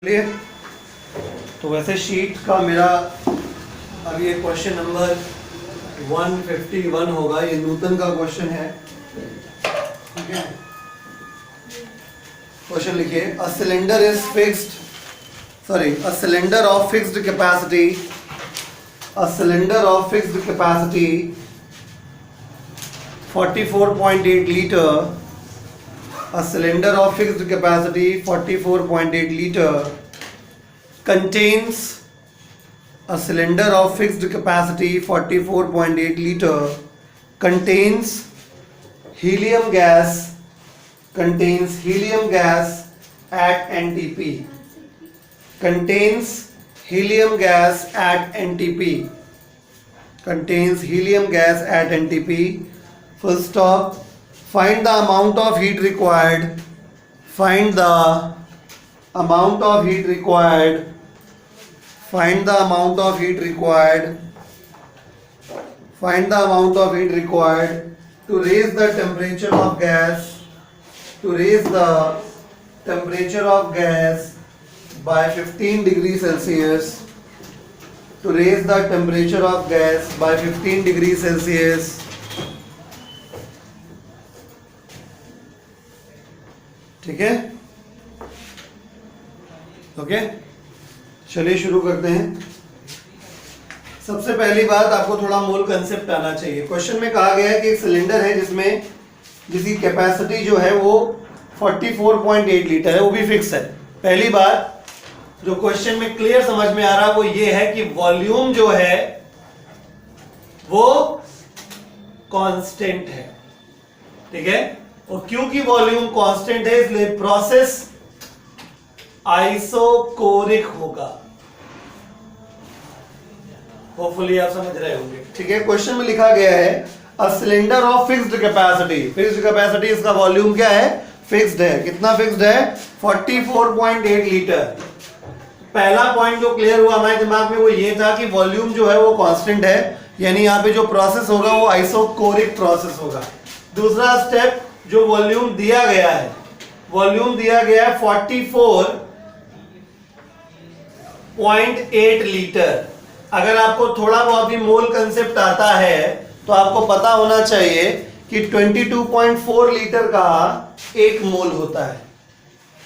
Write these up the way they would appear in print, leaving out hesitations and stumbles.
लिए तो वैसे शीट का मेरा अभी ये क्वेश्चन नंबर 151 होगा। ये न्यूटन का क्वेश्चन है, ठीक है। क्वेश्चन लिखिए, a cylinder is fixed, a cylinder of fixed capacity, a cylinder of fixed capacity 44.8 litre, a cylinder of fixed capacity 44.8 liter contains a cylinder of fixed capacity 44.8 liter contains helium gas at NTP, contains helium gas at NTP, contains helium gas at NTP, full stop. Find the amount of heat required, find the amount of heat required, find the amount of heat required, find the amount of heat required to raise the temperature of gas, to raise the temperature of gas by 15 degrees Celsius, to raise the temperature of gas by 15 degrees Celsius. ठीक है, okay. चलिए शुरू करते हैं। सबसे पहली बात, आपको थोड़ा मूल कंसेप्ट आना चाहिए। क्वेश्चन में कहा गया है कि एक सिलेंडर है जिसकी कैपेसिटी जो है वो 44.8 लीटर है, वो भी फिक्स है। पहली बात जो क्वेश्चन में क्लियर समझ में आ रहा है वो ये है कि वॉल्यूम जो है वो कांस्टेंट है, ठीक है। और क्योंकि वॉल्यूम कांस्टेंट है इसलिए प्रोसेस आइसोकोरिक होगा। होपफुली आप समझ रहे होंगे, ठीक है। क्वेश्चन में लिखा गया है a cylinder of fixed capacity, fixed capacity इसका वॉल्यूम क्या है, फिक्स्ड है। कितना फिक्स्ड है, 44.8 लीटर। पहला पॉइंट जो क्लियर हुआ हमारे दिमाग में वो ये था कि वॉल्यूम जो है वो कांस्टेंट है, यानी यहां पे जो प्रोसेस होगा वो आइसोकोरिक प्रोसेस होगा। दूसरा स्टेप, जो वॉल्यूम दिया गया है, वॉल्यूम दिया गया है 44.8 लीटर। अगर आपको थोड़ा बहुत भी मोल कंसेप्ट आता है तो आपको पता होना चाहिए कि 22.4 लीटर का एक मोल होता है।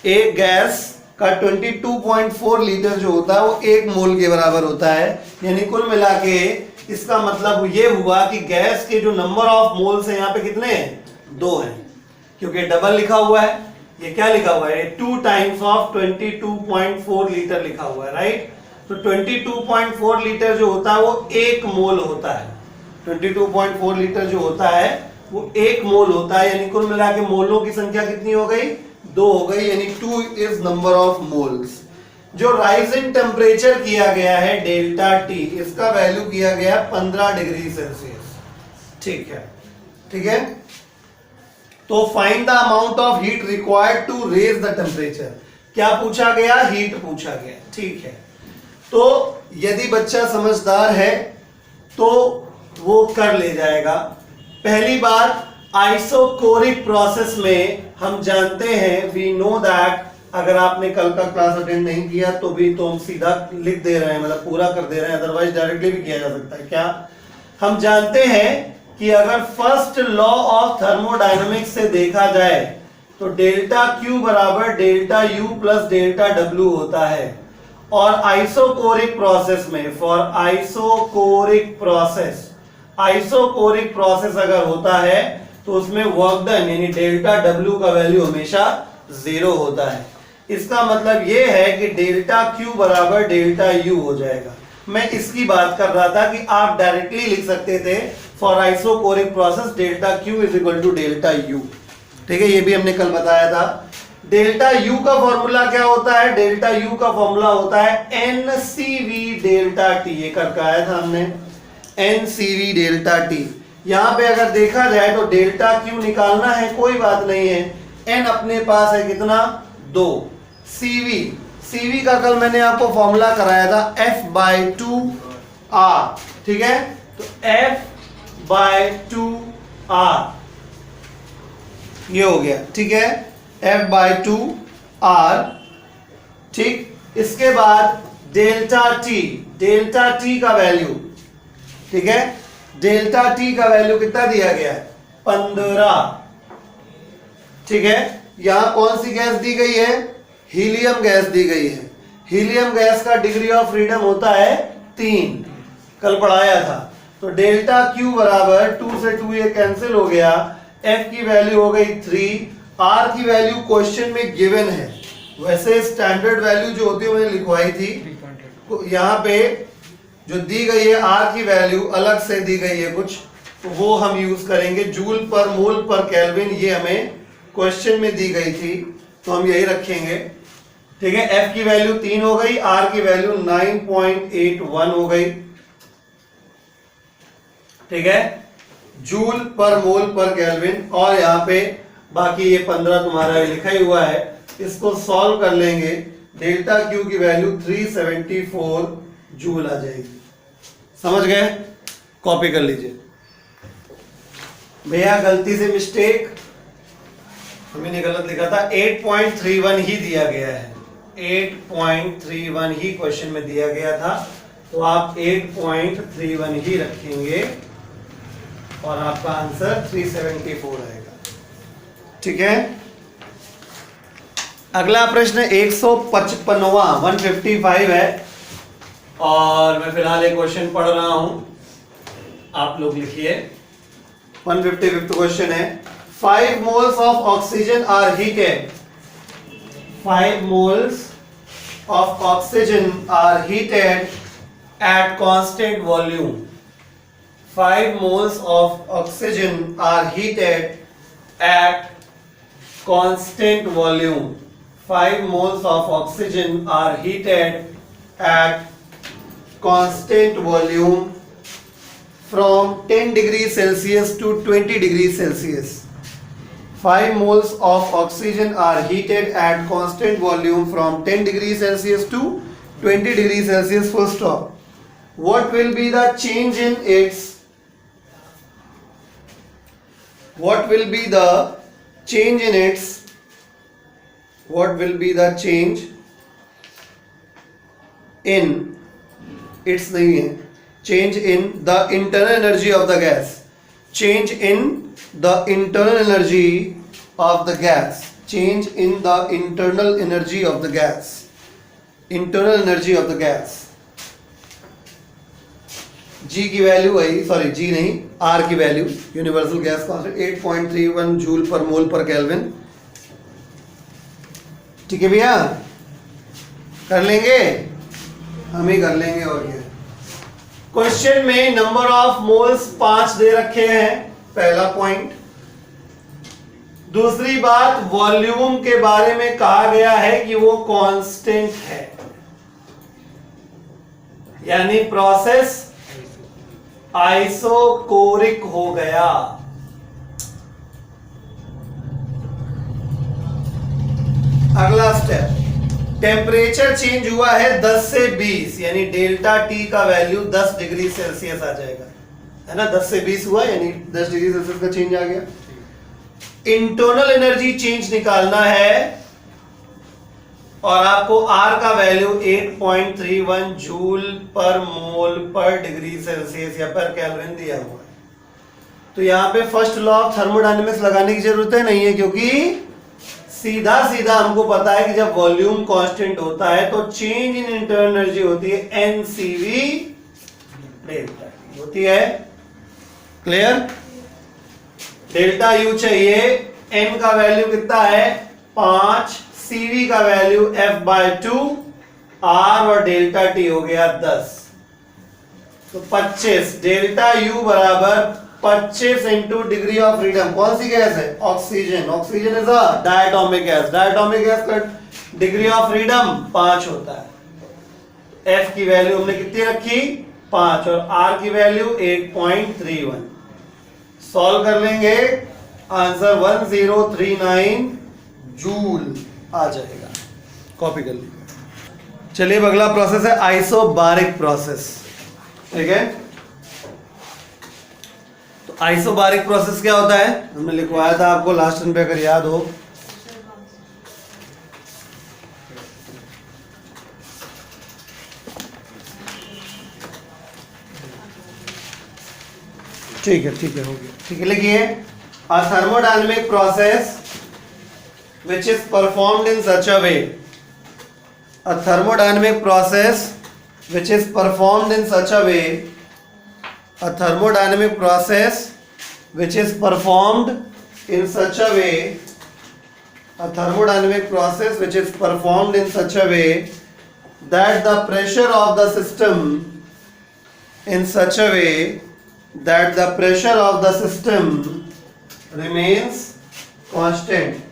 एक गैस का 22.4 लीटर जो होता है वो एक मोल के बराबर होता है। यानी कुल मिला के इसका मतलब ये हुआ कि गैस के जो नंबर ऑफ मोल्स है यहाँ पे कितने हैं, 2 हैं, क्योंकि डबल लिखा हुआ है। ये क्या लिखा हुआ है, 2 टाइम्स ऑफ 22.4 लीटर लिखा हुआ है, राइट। तो 22.4 लीटर जो होता है वो एक मोल होता है। 22.4 लीटर जो होता है वो एक मोल होता है। यानी कुल मिला के मोलों की संख्या कितनी हो गई, 2 हो गई, यानी 2 इज नंबर ऑफ मोल्स। जो राइज इन टेम्परेचर किया गया है डेल्टा टी, इसका वैल्यू किया गया 15 डिग्री सेल्सियस, ठीक है, ठीक है। तो find the amount of heat required to raise the temperature. क्या पूछा गया, हीट पूछा गया, ठीक है। तो यदि बच्चा समझदार है तो वो कर ले जाएगा। पहली बात, आइसोकोरिक प्रोसेस में हम जानते हैं, वी नो दैट, अगर आपने कल का क्लास अटेंड नहीं किया तो भी तो हम सीधा लिख दे रहे हैं, मतलब पूरा कर दे रहे हैं, अदरवाइज डायरेक्टली भी किया जा सकता है। क्या हम जानते हैं कि अगर फर्स्ट लॉ ऑफ थर्मोडायनेमिक्स से देखा जाए तो डेल्टा क्यू बराबर delta U plus delta W होता है। और आइसोकोरिक प्रोसेस में, फॉर आइसोकोरिक प्रोसेस अगर होता है तो उसमें वर्क डन यानी डेल्टा डब्ल्यू का वैल्यू हमेशा 0 होता है। इसका मतलब यह है कि डेल्टा क्यू बराबर डेल्टा यू हो जाएगा। मैं इसकी बात कर रहा था कि आप डायरेक्टली लिख सकते थे for isochoric process delta Q is equal to delta U, ठीक है। ये भी हमने कल बताया था। डेल्टा यू का फॉर्मूला क्या होता है, डेल्टा यू का फॉर्मूला होता है एनसीवी डेल्टा टी। ये करके आया था हमने, एनसीवी डेल्टा टी। यहां पे अगर देखा जाए तो डेल्टा क्यू निकालना है, कोई बात नहीं है, एन अपने पास है कितना, 2। सीवी का कल मैंने आपको फॉर्मूला कराया था F/2R, ठीक है। तो F/2R ये हो गया, ठीक है, F/2R, ठीक। इसके बाद डेल्टा टी का वैल्यू, ठीक है, डेल्टा टी का वैल्यू कितना दिया गया है 15, ठीक है। यहां कौन सी गैस दी गई है, हीलियम गैस दी गई है। हीलियम गैस का डिग्री ऑफ फ्रीडम होता है 3, कल पढ़ाया था। तो डेल्टा क्यू बराबर 2 से 2 ये कैंसिल हो गया, एफ की वैल्यू हो गई 3, आर की वैल्यू क्वेश्चन में गिवन है, वैसे स्टैंडर्ड वैल्यू जो होती है मैंने लिखवाई थी, यहाँ पे जो दी गई है आर की वैल्यू अलग से दी गई है कुछ, तो वो हम यूज करेंगे। जूल पर मोल पर केल्विन ये हमें क्वेश्चन में दी गई थी, तो हम यही रखेंगे, ठीक है। एफ की वैल्यू 3 हो गई, आर की वैल्यू 9.81 हो गई, ठीक है, जूल पर मोल पर केल्विन। और यहाँ पे बाकी ये 15 तुम्हारा लिखा ही हुआ है, इसको सॉल्व कर लेंगे, डेल्टा क्यू की वैल्यू 374 जूल आ जाएगी। समझ गए, कॉपी कर लीजिए भैया। गलती से मिस्टेक हमने गलत लिखा था, 8.31 ही दिया गया है, 8.31 ही क्वेश्चन में दिया गया था, तो आप 8.31 ही रखेंगे और आपका आंसर 374 आएगा, ठीक है। अगला प्रश्न 155वां 155 है, और मैं फिलहाल एक क्वेश्चन पढ़ रहा हूं, आप लोग लिखिए। 155 क्वेश्चन है, 5 moles of oxygen are heated, 5 moles of oxygen are heated at constant volume, 5 moles of oxygen are heated at constant volume, 5 moles of oxygen are heated at constant volume from 10 degrees Celsius to 20 degrees Celsius. 5 moles of oxygen are heated at constant volume from 10 degrees Celsius to 20 degrees Celsius, full stop. What will be the change in its, what will be the change in its, what will be the change in its नहीं है, change in the internal energy of the gas, change in the internal energy of the gas, change in the internal energy of the gas, internal energy of the gas, G की value आई, sorry G नहीं, R की value, universal gas constant 8.31 joule per mole पर kelvin, ठीक है भैया, कर लेंगे, हम ही कर लेंगे और क्या। क्वेश्चन में नंबर ऑफ मोल्स 5 दे रखे हैं, पहला पॉइंट। दूसरी बात, वॉल्यूम के बारे में कहा गया है कि वो कांस्टेंट है, यानी प्रोसेस आइसोकोरिक हो गया। अगला स्टेप, टेम्परेचर चेंज हुआ है 10 से 20, यानी डेल्टा टी का वैल्यू 10 डिग्री सेल्सियस आ जाएगा, है ना, 10 से 20 हुआ यानी 10 डिग्री सेल्सियस का चेंज आ गया। इंटरनल एनर्जी चेंज निकालना है, और आपको आर का वैल्यू 8.31 जूल पर मोल पर डिग्री सेल्सियस या पर केल्विन दिया हुआ है। तो यहां पे फर्स्ट लॉ ऑफ थर्मोडायनेमिक्स लगाने की जरूरत है नहीं है, क्योंकि सीधा सीधा हमको पता है कि जब वॉल्यूम कांस्टेंट होता है तो चेंज इन इंटरनल एनर्जी होती है एनसीवी डेल्टा टी होती है। क्लियर, डेल्टा यू चाहिए, एन का वैल्यू कितना है 5, सीवी का वैल्यू F/2, आर और डेल्टा टी हो गया 10, तो 25, डेल्टा यू बराबर 25 इंटू डिग्री ऑफ फ्रीडम। कौन सी गैस है, oxygen, oxygen is a diatomic gas, diatomic gas का डिग्री ऑफ फ्रीडम 5 होता है। एफ की वैल्यू हमने कितनी रखी 5, और आर की वैल्यू 8.31, सॉल्व कर लेंगे, आंसर 1039 जूल आ जाएगा, कॉपी कर लीजिए। चलिए अगला प्रोसेस है आइसोबारिक प्रोसेस, ठीक है। तो आइसोबारिक प्रोसेस क्या होता है, हमने लिखवाया था आपको लास्ट टाइम पे, अगर याद हो। ठीक है हो गया। ठीक है, लिखिए a thermodynamic process which is performed in such a way, a thermodynamic process which is performed in such a way, a thermodynamic process which is performed in such a way, a thermodynamic process which is performed in such a way that the pressure of the system, in such a way that the pressure of the system remains constant.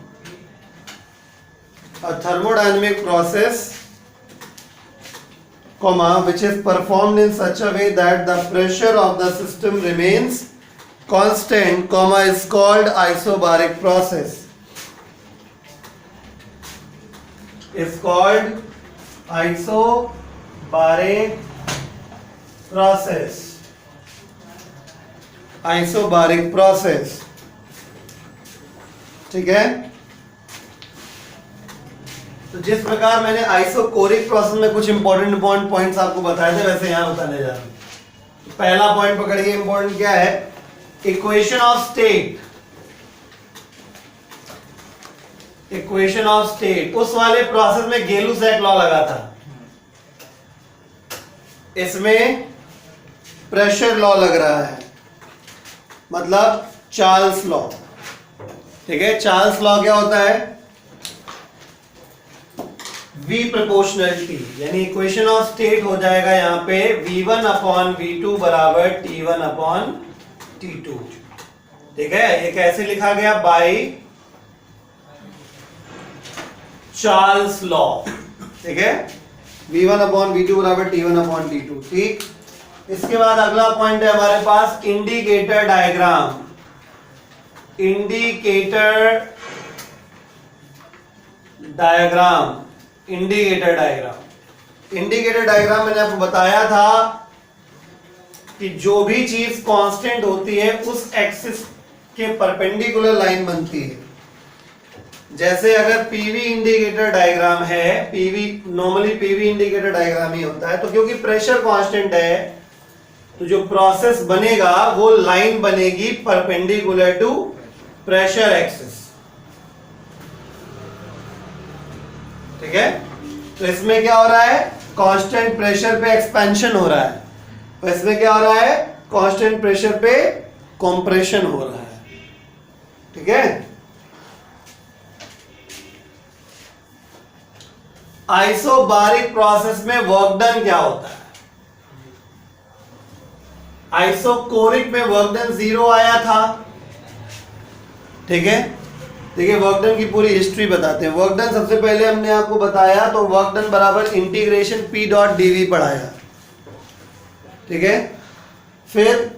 A thermodynamic process, comma, which is performed in such a way that the pressure of the system remains constant, comma, is called isobaric process. Is called isobaric process. Isobaric process. ठीक है। तो जिस प्रकार मैंने isochoric process में कुछ important points आपको बताए थे, वैसे यहां बताने जा रहा हूं। पहला पॉइंट पकड़िए, इंपॉर्टेंट क्या है? Equation of state. Equation of state, उस वाले प्रोसेस में गेलू-सैक लॉ लगा था, इसमें प्रेशर लॉ लग रहा है, मतलब चार्ल्स लॉ। ठीक है, चार्ल्स लॉ क्या होता है? V प्रोपोर्शनलिटी, यानी इक्वेशन ऑफ स्टेट हो जाएगा यहां पे V1 अपॉन V2 बराबर T1 अपॉन T2। ठीक है, ये कैसे लिखा गया? By Charles law. ठीक है, V1 अपॉन V2 बराबर T1 अपॉन T2। ठीक, इसके बाद अगला पॉइंट है हमारे पास indicator diagram. Indicator diagram, indicator diagram. Indicator diagram मैंने आपको बताया था कि जो भी चीज कांस्टेंट होती है उस एक्सिस के परपेंडिकुलर लाइन बनती है। जैसे अगर पीवी इंडिकेटर डायग्राम है, PV normally PV indicator diagram ही होता है, तो क्योंकि प्रेशर कांस्टेंट है तो जो प्रोसेस बनेगा वो लाइन बनेगी परपेंडिकुलर टू प्रेशर एक्सिस। ठीक है, तो इसमें क्या हो रहा है? कांस्टेंट प्रेशर पे एक्सपेंशन हो रहा है, तो इसमें क्या हो रहा है? कांस्टेंट प्रेशर पे कंप्रेशन हो रहा है। ठीक है, आइसोबारिक प्रोसेस में वर्क डन क्या होता है? आइसोकोरिक में वर्क डन 0 आया था। ठीक है, देखिए वर्क डन की पूरी हिस्ट्री बताते हैं। वर्क डन सबसे पहले हमने आपको बताया तो वर्क डन बराबर इंटीग्रेशन P डॉट dV पढ़ाया। ठीक है, फिर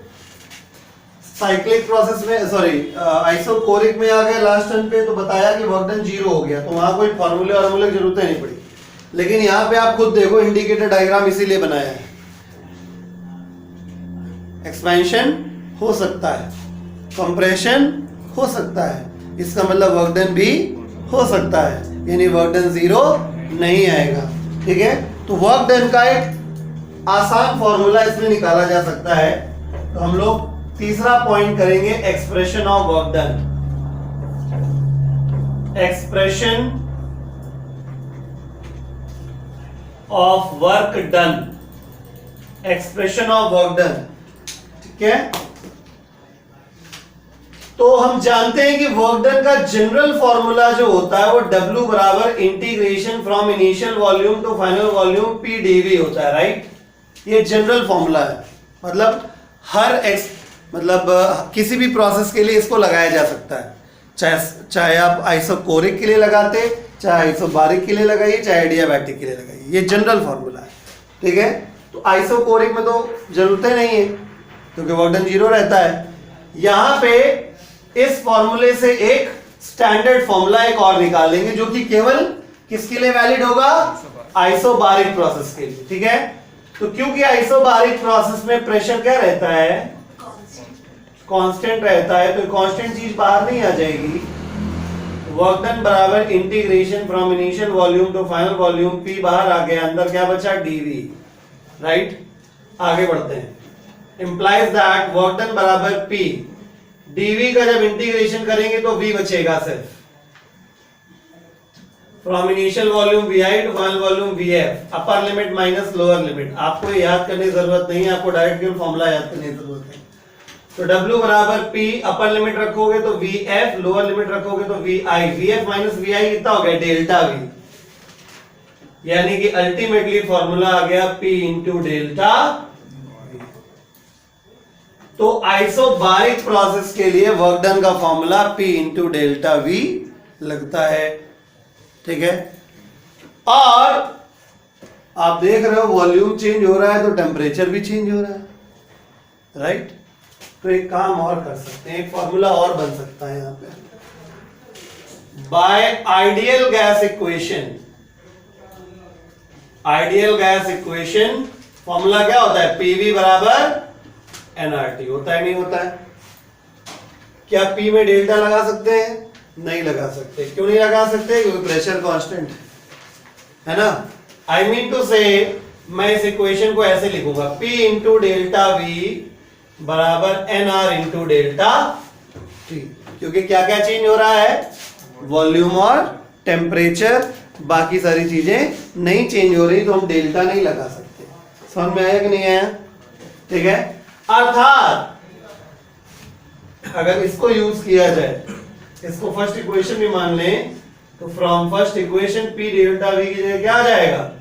साइक्लिक प्रोसेस में, सॉरी आइसोकोरिक में आ गए लास्ट टर्न पे, तो बताया कि वर्क डन 0 हो गया, तो वहां कोई फॉर्मूले की जरूरत नहीं पड़ी। लेकिन यहां पे आप खुद देखो, इंडिकेटर डायग्राम इसीलिए बनाया है, एक्सपेंशन हो सकता है, कंप्रेशन हो सकता है, इसका मतलब वर्क डन भी हो सकता है, यानी वर्क डन 0 नहीं आएगा। ठीक है, तो वर्क डन का एक आसान फॉर्मूला इसमें निकाला जा सकता है। तो हम लोग तीसरा पॉइंट करेंगे, expression of work done. Expression of work done, expression of work done. ठीक है, तो हम जानते हैं कि वर्क डन का जनरल फॉर्मूला जो होता है वो W बराबर integration from initial volume to final volume P dV होता है, राइट? ये जनरल फॉर्मूला है, मतलब मतलब किसी भी प्रोसेस के लिए इसको लगाया जा सकता है, चाहे आप आइसोकोरिक के लिए लगाते, चाहे आइसोबारिक के लिए लगाइए, चाहे एडियाबैटिक के लिए लगाइए, ये जनरल फॉर्मूला है। ठीक है, तो आइसोकोरिक में तो जरूरत नहीं है क्योंकि वर्क डन 0 रहता है। यहां पे इस फॉर्मूले से एक स्टैंडर्ड फॉर्मूला एक और निकालेंगे जो कि केवल किसके लिए वैलिड होगा? आइसोबारिक प्रोसेस के लिए। ठीक है, तो क्योंकि आइसोबारिक प्रोसेस में प्रेशर क्या रहता है? कांस्टेंट रहता है, तो कांस्टेंट चीज बाहर नहीं आ जाएगी। वर्क डन बराबर integration from initial volume to final volume, P बाहर आ गया, अंदर क्या बचा? dV, right? आगे बढ़ते हैं। implies that वर्क डन बराबर P, dV का जब इंटीग्रेशन करेंगे तो V बचेगा सिर्फ, from initial volume VI to final volume VF, upper limit minus lower limit. आपको ये याद करने की जरूरत नहीं है, आपको डायरेक्ट केवल फॉर्मूला याद करने की जरूरत है। तो W बराबर P, अपर लिमिट रखोगे तो VF, लोअर लिमिट रखोगे तो VI, VF माइनस VI कितना हो गया, डेल्टा V, यानी कि अल्टीमेटली फॉर्मूला आ गया P इंटू डेल्टा। तो आइसोबारिक प्रोसेस के लिए वर्क डन का formula P into delta V लगता है, ठीक है। और आप देख रहे हो वॉल्यूम चेंज हो रहा है तो टेम्परेचर भी चेंज हो रहा है, राइट। तो एक काम और कर सकते हैं, एक फॉर्मूला और बन सकता है यहां पे, by ideal gas equation. Ideal gas equation formula क्या होता है, पीवी बराबर एनआरटी, होता है नहीं होता है। क्या पी में डेल्टा लगा सकते हैं, नहीं लगा सकते। क्यों नहीं लगा सकते, क्योंकि प्रेशर कांस्टेंट है ना। आई मीन टू से मैं इस इक्वेशन को ऐसे लिखूंगा, P इंटू डेल्टा वी बराबर N R into delta T, क्योंकि क्या क्या चेंज हो रहा है, वॉल्यूम और टेम्परेचर, बाकी सारी चीजें नहीं चेंज हो रही, तो हम डेल्टा नहीं लगा सकते। समझ में आया कि नहीं आया, ठीक है। अर्थात अगर इसको यूज किया जाए, इसको फर्स्ट इक्वेशन भी मान लें, तो from first equation P delta V की जगह क्या आ जाएगा,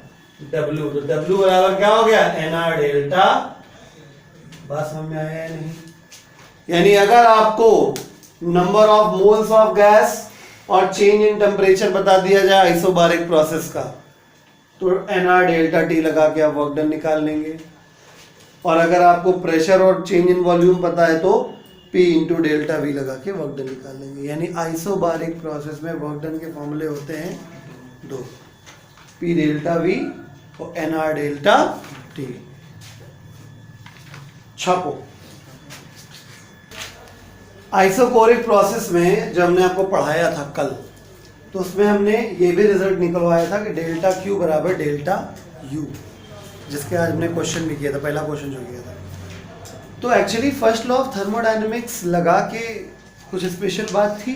W, तो W बराबर क्या हो गया, NR डेल्टा। बात समझ में आया नहीं, यानी अगर आपको number of moles of gas और चेंज इन टेम्परेचर बता दिया जाए आइसोबारिक प्रोसेस का, तो NR डेल्टा T लगा के आप वर्क डन निकाल लेंगे। और अगर आपको प्रेशर और चेंज इन वॉल्यूम पता है तो P इंटू डेल्टा V लगा के वर्क डन निकाल लेंगे। यानी आइसोबारिक प्रोसेस में वर्क डन के फॉर्मूले होते हैं दो, P डेल्टा V और NR डेल्टा T। छापो। आइसोकोरिक प्रोसेस में जब हमने आपको पढ़ाया था कल, तो उसमें हमने ये भी रिजल्ट निकलवाया था कि डेल्टा Q बराबर डेल्टा U, जिसके आज हमने क्वेश्चन भी किया था, पहला क्वेश्चन जो किया था। तो actually first law of thermodynamics लगा के कुछ स्पेशल बात थी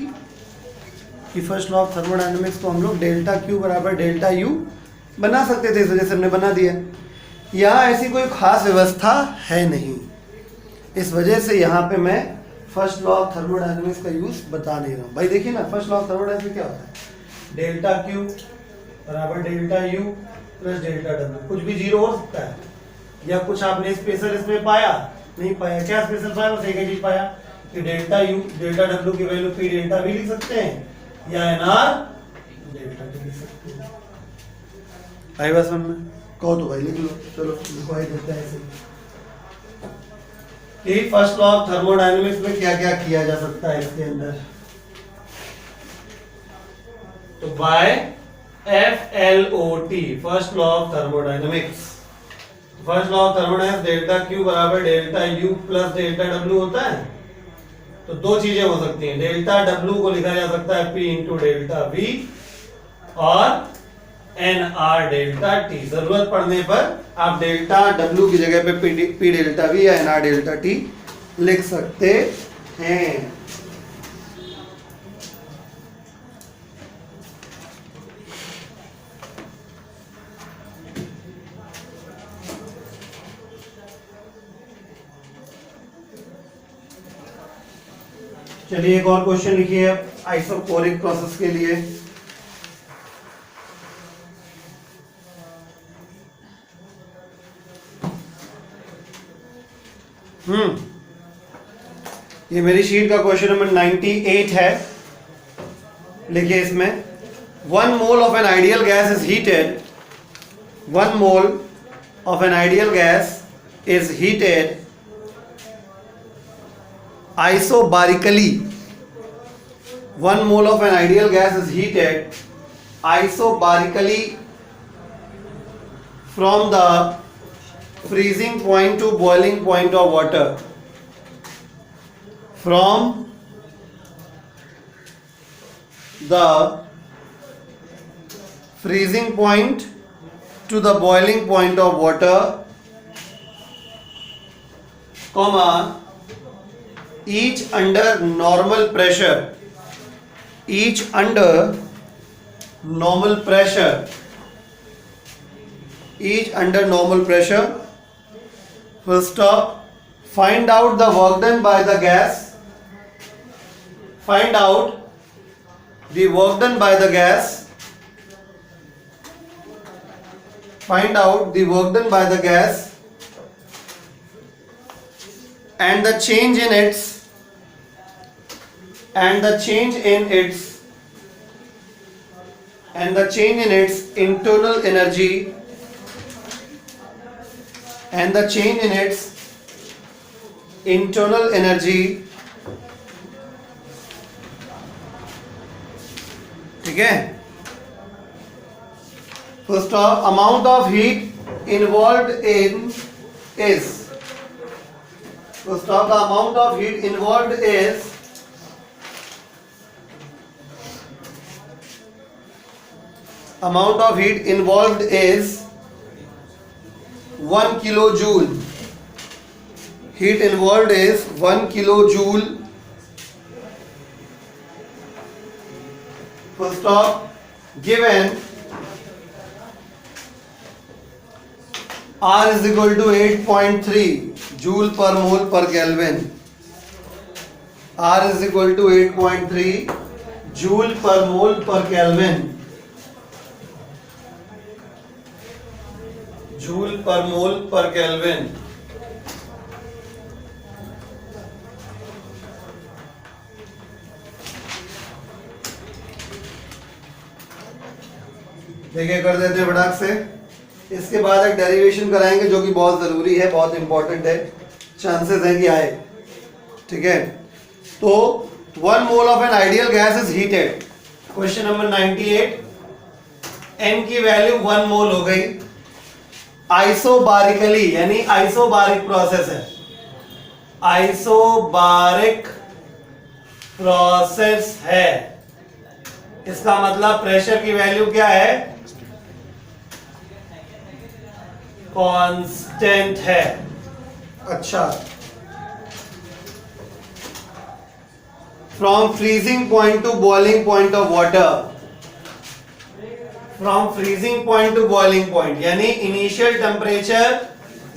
कि फर्स्ट लॉ ऑफ थर्मोडायनेमिक्स को हम लोग डेल्टा Q बराबर डेल्टा U बना सकते थे, इस वजह से हमने बना दिया। यहाँ ऐसी कोई खास व्यवस्था है नहीं, इस वजह से यहाँ पे मैं फर्स्ट लॉ ऑफ थर्मोडायनेमिक्स का यूज बता नहीं रहा हूँ। भाई देखिए ना, फर्स्ट लॉ ऑफ थर्मोडायनेमिक्स क्या होता है, डेल्टा Q बराबर delta U plus delta W। कुछ भी जीरो हो सकता है, या कुछ आपने स्पेशल इसमें पाया, नहीं पाया, क्या स्पेशल पाया, बस एक ही चीज पाया कि डेल्टा U डेल्टा W की वैल्यू P डेल्टा V लिख सकते हैं, या NR डेल्टा T लिख सकते हैं। आई बात समझ में, कहो तो भाई लिख लो, चलो लिखवाई देते हैं ऐसे कि फर्स्ट लॉ ऑफ थर्मोडायनेमिक्स में क्या क्या किया जा सकता है इसके अंदर। तो by FLOT, first law of thermodynamics, first law of thermodynamics delta Q बराबर delta U plus delta W होता है। तो दो चीजें हो सकती हैं, डेल्टा W को लिखा जा सकता है P इंटू डेल्टा V और NR डेल्टा T। जरूरत पड़ने पर आप डेल्टा W की जगह पे P डेल्टा V या NR डेल्टा T लिख सकते हैं। चलिए एक और क्वेश्चन लिखिए आइसोकोरिक प्रोसेस के लिए। ये मेरी शीट का क्वेश्चन नंबर 98 है। लिखिए इसमें, 1 mole of an ideal gas is heated, 1 mole of an ideal gas is heated isobarically, 1 mole of an ideal gas is heated isobarically from the freezing point to boiling point of water, from the freezing point to the boiling point of water comma each under normal pressure, each under normal pressure, each under normal pressure, full stop. Find out the work done by the gas, find out the work done by the gas, find out the work done by the gas and the change in its internal energy, and the change in its internal energy. ठीक है, first of amount of heat involved in is, first of the amount of heat involved is amount of heat involved is 1 kilojoule. Heat involved is 1 kilojoule. Full stop. Given R is equal to 8.3 joule per mole per Kelvin. R is equal to 8.3 joule per mole per Kelvin. Joule per mole पर kelvin. देखिए कर देते हैं फटाक से. इसके बाद एक डेरिवेशन कराएंगे जो कि बहुत जरूरी है, बहुत इंपॉर्टेंट है, चांसेस है कि आए. ठीक है, तो 1 mole of an ideal gas is heated. Question number 98. n की वैल्यू 1 मोल हो गई. आइसोबारिकली यानी आइसोबारिक प्रोसेस है, आइसोबारिक प्रोसेस है. इसका मतलब प्रेशर की वैल्यू क्या है, कांस्टेंट है. अच्छा, from freezing point to boiling point of water, from freezing point to boiling point यानी initial temperature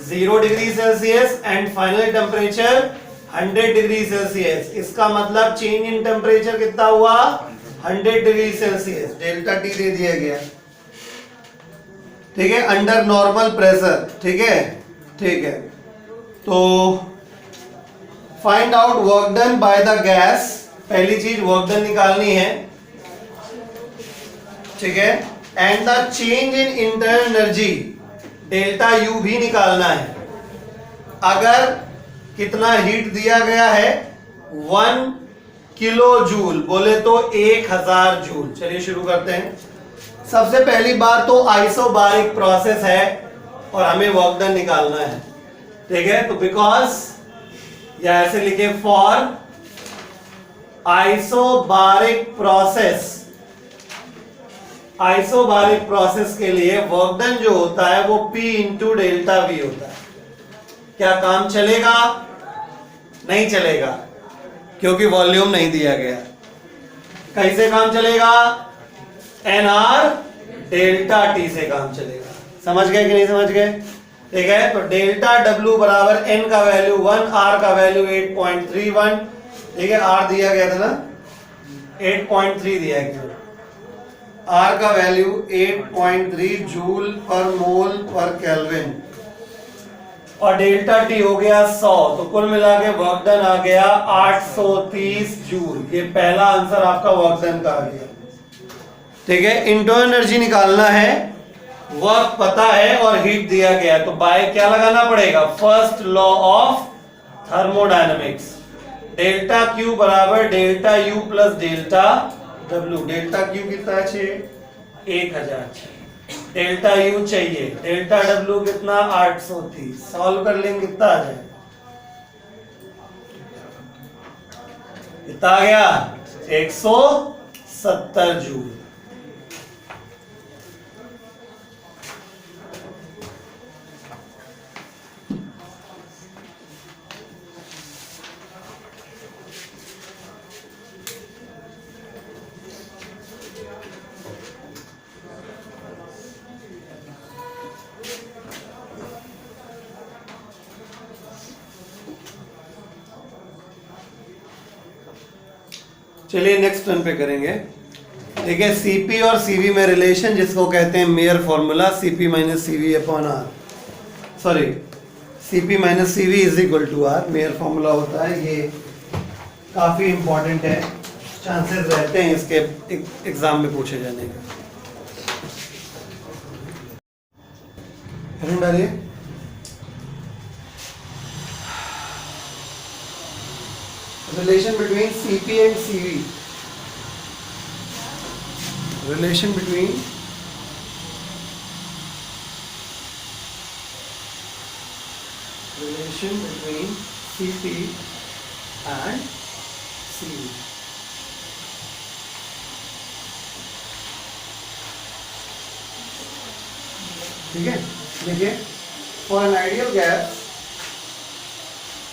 0 degree Celsius and final temperature 100 degree Celsius. इसका मतलब चेंज इन टेम्परेचर कितना हुआ, 100 डिग्री सेल्सियस. डेल्टा टी दे दिया गया. ठीक है, अंडर नॉर्मल प्रेशर. ठीक है, ठीक है. तो find out work done by the gas. पहली चीज वर्क डन निकालनी है. ठीक है, and the change in internal energy delta U भी निकालना है. अगर कितना हीट दिया गया है 1 किलो जूल बोले तो 1000 जूल. चलिए शुरू करते हैं. सबसे पहली बात तो आइसोबारिक प्रोसेस है और हमें वर्क डन निकालना है. ठीक है, तो बिकॉज या ऐसे लिखे for isobaric process, isobaric process के लिए वर्क डन जो होता है वो P इंटू डेल्टा V होता है. क्या काम चलेगा, नहीं चलेगा क्योंकि वॉल्यूम नहीं दिया गया. कैसे काम चलेगा, NR डेल्टा T से काम चलेगा. समझ गए कि नहीं समझ गए. ठीक है, तो डेल्टा W बराबर N का वैल्यू 1, R का वैल्यू 8.31. ठीक है, R दिया गया था ना, 8.3 दिया गया. R का वैल्यू 8.3 जूल पर मोल पर केल्विन और डेल्टा T हो गया 100. तो कुल मिला के वर्क डन आ गया 830 जूल. ये पहला आंसर आपका वर्क डन का आ गया. ठीक है, इंटरनल एनर्जी निकालना है, वर्क पता है और हीट दिया गया. तो बाय क्या लगाना पड़ेगा, first law of thermodynamics. Delta Q बराबर delta U plus delta W. Delta Q कितना है, 1000. डेल्टा U चाहिए, डेल्टा W कितना 830. सॉल्व कर लेंगे कितना आ जाए, कितना आ गया 170 जूल. चलिए नेक्स्ट टर्न पे करेंगे। देखिए सीपी और सीवी में रिलेशन जिसको कहते हैं Mayer formula, Cp minus Cv upon R, sorry Cp minus CV is equal to R, Mayer formula होता है। ये काफ़ी इंपॉर्टेंट है, चांसेस रहते हैं इसके एग्जाम में पूछे जाने के। डालिए relation between CP and CV, relation between CP and CV। ठीक है, देखिए for an ideal gas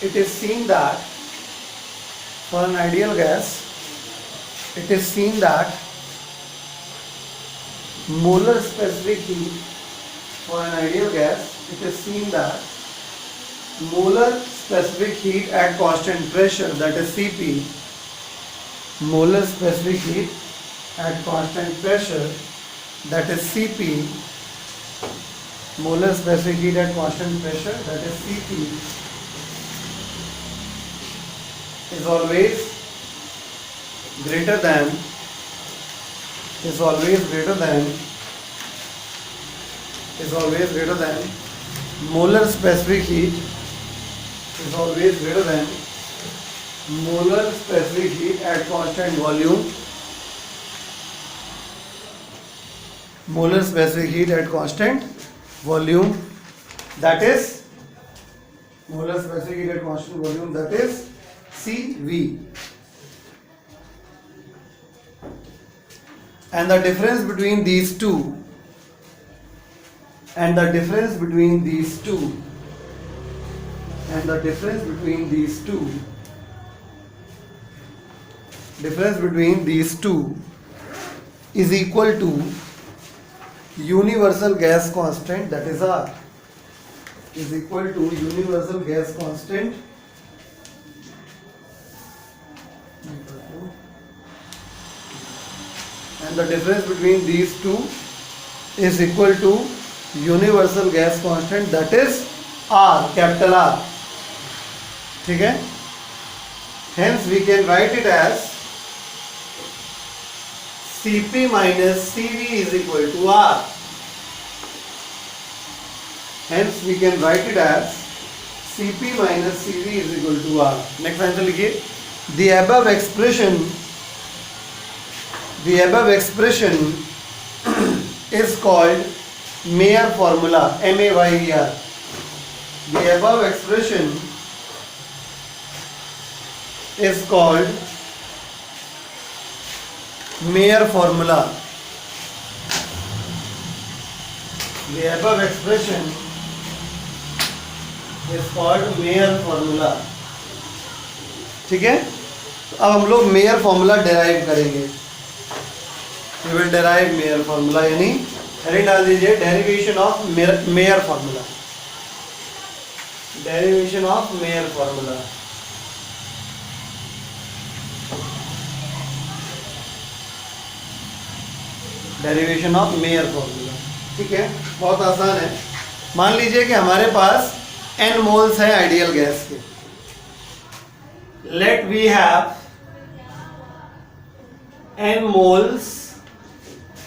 it is seen that for an ideal gas it is seen that molar specific heat, for an ideal gas it is seen that molar specific heat at constant pressure, that is Cp, molar specific heat at constant pressure, that is Cp, molar specific heat at constant pressure, that is Cp, is always greater than molar specific heat, is always greater than molar specific heat at constant volume, molar specific heat at constant volume, that is molar specific heat at constant volume, that is CV, and the difference between these two, and the difference between these two, and the difference between these two, difference between these two is equal to universal gas constant, that is R, is equal to universal gas constant and the difference between these two is equal to universal gas constant, that is R, capital R। ठीक है, hence we can write it as Cp minus Cv is equal to R, hence we can write it as Cp minus Cv is equal to R। Next answer लिखिए, the above expression is called Mayer formula, M-A-Y-E-R, the above expression is called Mayer formula, the above expression is called Mayer formula। ठीक है, अब हम लोग Mayer formula derive करेंगे, we will derive Mayer formula, यानी heading डाल दीजिए derivation of Mayer formula, derivation of Mayer formula. Derivation of Mayer formula, ठीक है, बहुत आसान है। मान लीजिए कि हमारे पास n मोल्स है आइडियल गैस के, let we have n moles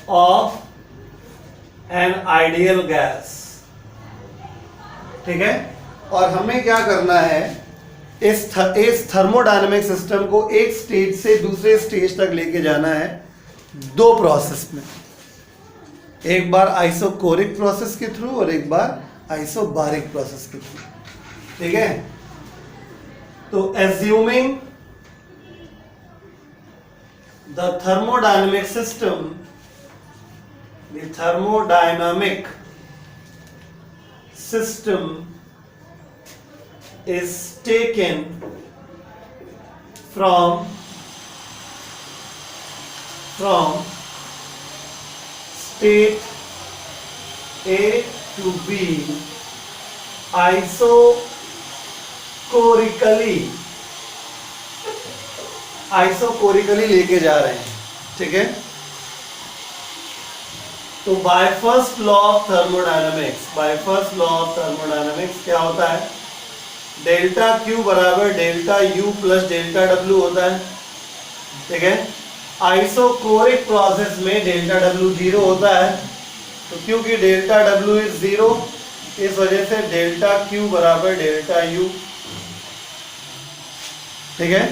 of an ideal gas, ठीक है, और हमें क्या करना है, इस थर्मोडायनेमिक सिस्टम को एक स्टेज से दूसरे स्टेज तक लेके जाना है दो प्रोसेस में, एक बार आइसोकोरिक प्रोसेस के थ्रू और एक बार आइसोबारिक प्रोसेस के थ्रू। ठीक है, तो assuming the thermodynamic system, the thermodynamic system is taken from state A to B isochorically, आइसोकोरिकली लेके जा रहे हैं, ठीक है। तो by first law of thermodynamics क्या होता है, डेल्टा क्यू बराबर delta U plus delta W होता है, ठीक है। आइसोकोरिक प्रोसेस में डेल्टा डब्ल्यू जीरो होता है, तो क्योंकि डेल्टा डब्ल्यू इज जीरो, इस वजह से डेल्टा क्यू बराबर डेल्टा यू, ठीक है।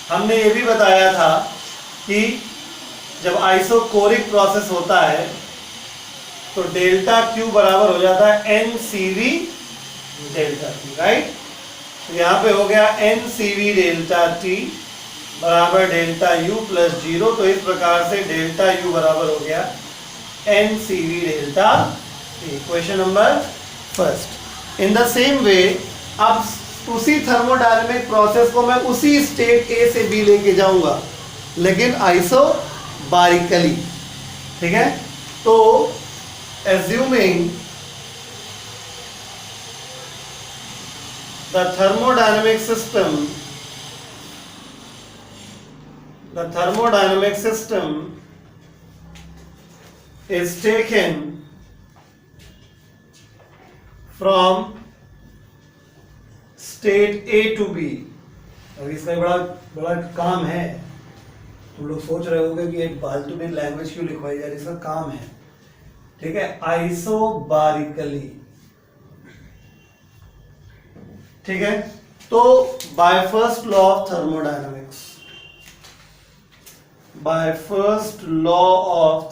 हमने ये भी बताया था कि जब आइसोकोरिक प्रोसेस होता है तो डेल्टा क्यू बराबर हो जाता है N C V delta T, right. तो यहाँ पे हो गया N C V delta T बराबर डेल्टा यू प्लस जीरो, तो इस प्रकार से डेल्टा यू बराबर हो गया N C V delta T. Question number first. In the same way अब उसी थर्मोडायनेमिक प्रोसेस को मैं उसी स्टेट ए से बी लेके जाऊंगा, लेकिन आइसोबारिकली, ठीक है। तो assuming the thermodynamic system is taken from state A to B. अब इसका बड़ा बड़ा काम है, तुम लोग सोच रहे होगे कि एक फालतू में लैंग्वेज क्यों लिखवाई जा रही है, इसका काम है, ठीक है, आइसोबारिकली, ठीक है। तो by first law of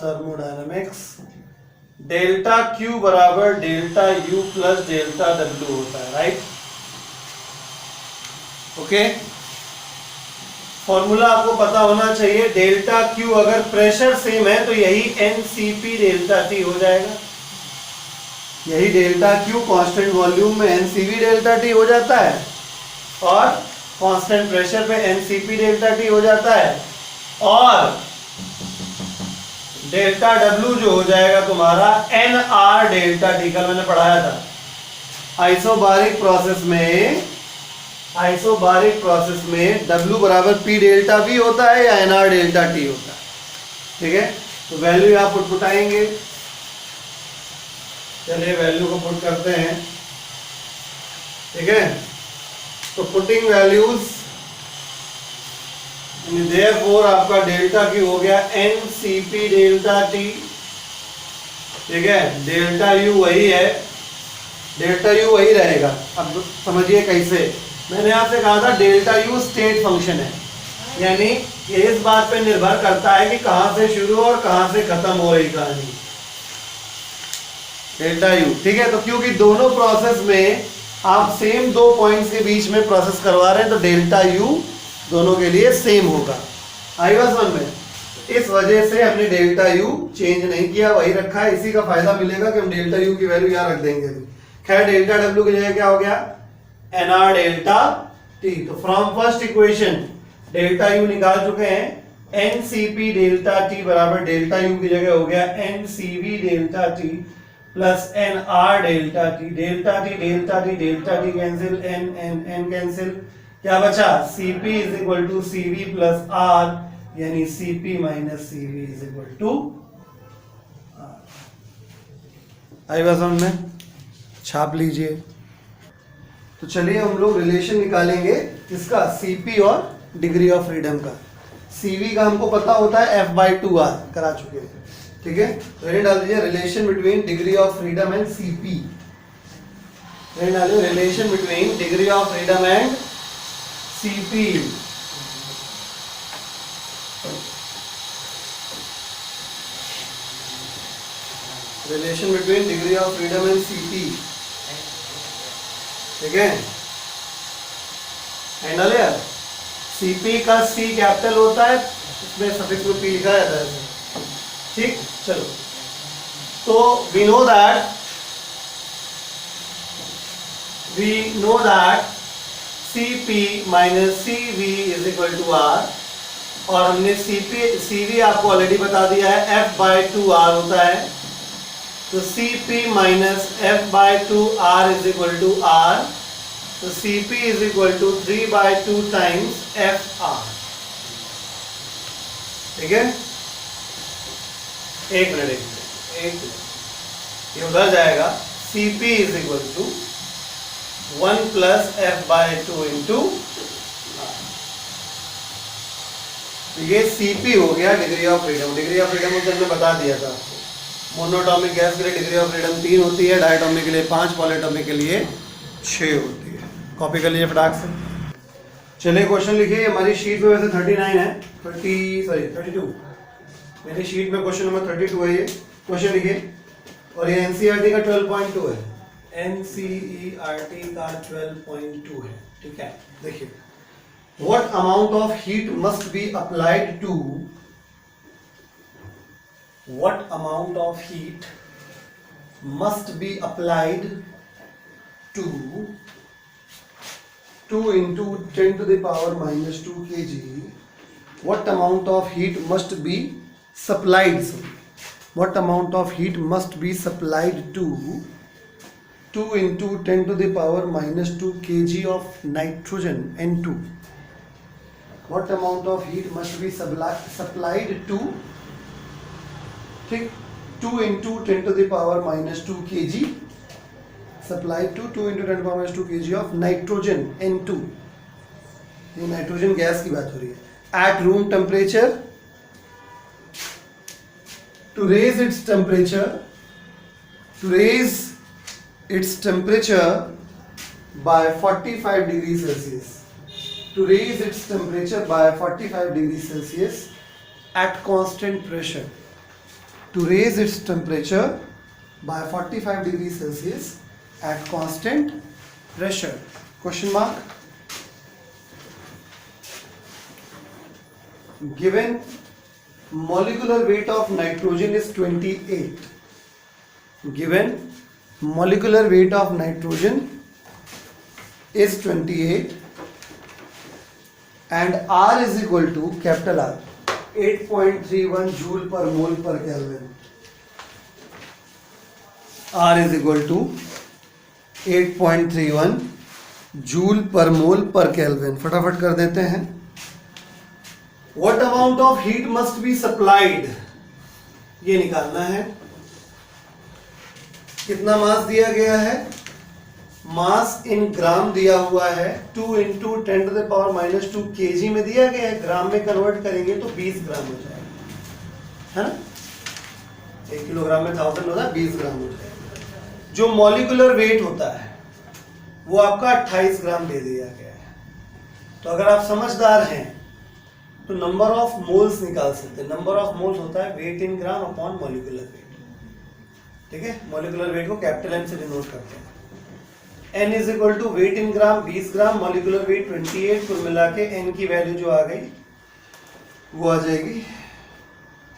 thermodynamics delta Q बराबर delta U plus delta W होता है, राइट। ओके, फॉर्मूला आपको पता होना चाहिए, डेल्टा क्यू अगर प्रेशर सेम है तो यही एनसीपी डेल्टा टी हो जाएगा, यही डेल्टा क्यू कांस्टेंट वॉल्यूम में एनसीवी डेल्टा टी हो जाता है और कांस्टेंट प्रेशर पे एनसीपी डेल्टा टी हो जाता है, और डेल्टा डब्ल्यू जो हो जाएगा तुम्हारा एन आर डेल्टा टी, कल मैंने पढ़ाया था। आइसोबारिक प्रोसेस में W बराबर P डेल्टा V होता है या NR डेल्टा T होता है, ठीक है। तो वैल्यू आप पुट आएंगे, चलिए वैल्यू को पुट करते हैं, ठीक है। तो पुटिंग वैल्यूज, देयरफॉर आपका डेल्टा Q हो गया NCP डेल्टा T, ठीक है। डेल्टा U वही है, डेल्टा U वही रहेगा। अब समझिए कैसे, मैंने आपसे कहा था डेल्टा यू स्टेट फंक्शन है, यानी ये इस बात पे निर्भर करता है कि कहां से शुरू और कहां से खत्म हो रही कहानी, डेल्टा यू, ठीक है। तो क्योंकि दोनों प्रोसेस में आप सेम दो पॉइंट्स के बीच में प्रोसेस करवा रहे हैं, तो डेल्टा यू दोनों के लिए सेम होगा। आई बात समझ में? इस वजह से हमने डेल्टा यू चेंज नहीं किया, वही रखा है। इसी का फायदा मिलेगा कि हम डेल्टा यू की वैल्यू यहाँ रख देंगे। खैर, डेल्टा डब्ल्यू की जगह क्या हो गया, एनआर डेल्टा टी। तो from first equation delta U निकाल चुके हैं, एनसीपी डेल्टा टी बराबर डेल्टा यू की जगह हो गया NCV delta T plus NR delta T. Delta T delta T delta T cancel, N N N cancel, क्या बचा, CP is equal to CV plus R, यानी CP minus CV is equal to R. आई बात समझ में? छाप लीजिए। तो चलिए हम लोग रिलेशन निकालेंगे किसका, सीपी और डिग्री ऑफ फ्रीडम का। सीवी का हमको पता होता है F/2R, करा चुके हैं, ठीक है। तो ये डाल दीजिए relation between degree of freedom and CP. ये डालिए relation between degree of freedom and CP. Relation between degree of freedom and CP, ठीक है। हैंडल है, सीपी का सी कैपिटल होता है, इसमें सफिक्स में पी लिखा रहता है, ठीक। चलो, तो we know that Cp minus CV is equal to R, और हमने सीवी आपको ऑलरेडी बता दिया है F/2R होता है। तो Cp minus F/2R is equal to R, तो Cp is equal to 3/2 times Fr। ठीक है, एक मिनट, ये उधर जाएगा। Cp is equal to 1 plus F/2 into. ये Cp हो गया degree of freedom. Degree of freedom उधर मैं बता दिया था आपको। मोनोटॉमिक गैस के लिए डिग्री ऑफ फ्रीडम 3 होती है, डायटोमिक के लिए 5, पॉलीटॉमिक के लिए 6 होती है। कॉपी कर लीजिए फटाक से। चलिए क्वेश्चन लिखिए। हमारी शीट में वैसे 39 है, 32। मेरी शीट में क्वेश्चन नंबर 32 है ये। क्वेश्चन लिखिए। और ये एनसीईआरटी का 12.2 है। एनसीईआरटी का 12.2 है। ठीक है, देखिए। What amount of heat must be applied to? What amount of heat must be applied to 2 into 10 to the power minus 2 kg? What amount of heat must be supplied? What amount of heat must be supplied to 2 into 10 to the power minus 2 kg of nitrogen N2? What amount of heat must be supplied to, ठीक, 2 into 10 to the power minus 2 kg, supplied to 2 into 10 to the power minus 2 kg of nitrogen N2। ये nitrogen gas की बात हो रही है। At room temperature, to raise its temperature by 45 degrees Celsius। To raise its temperature by 45 degrees Celsius at constant pressure. To raise its temperature by 45 degrees Celsius at constant pressure. Question mark. Given molecular weight of nitrogen is 28. Given molecular weight of nitrogen is 28. And R is equal to capital R 8.31 joule per mole per Kelvin। R is equal to 8.31 joule per mole पर kelvin. फटाफट कर देते हैं। What amount of heat must be supplied, ये निकालना है। कितना मास दिया गया है? मास इन ग्राम दिया हुआ है। 2 into 10 to the power minus 2 kg में दिया गया है। ग्राम में कन्वर्ट करेंगे तो 20 ग्राम हो जाएगा, है ना। 1 किलोग्राम में 1000 होता है, 20 ग्राम हो जाएगा। जो मॉलिक्यूलर वेट होता है वो आपका 28 ग्राम दे दिया गया है। तो अगर आप समझदार हैं तो नंबर ऑफ मोल्स निकाल सकते हैं। नंबर ऑफ मोल्स होता है weight in gram upon molecular weight. ठीक है, मॉलिक्यूलर वेट को कैपिटल एम से डिनोट करते हैं। n is equal to weight in gram 20 gram, molecular weight 28, कुल मिला के n की वैल्यू जो आ गई वो आ जाएगी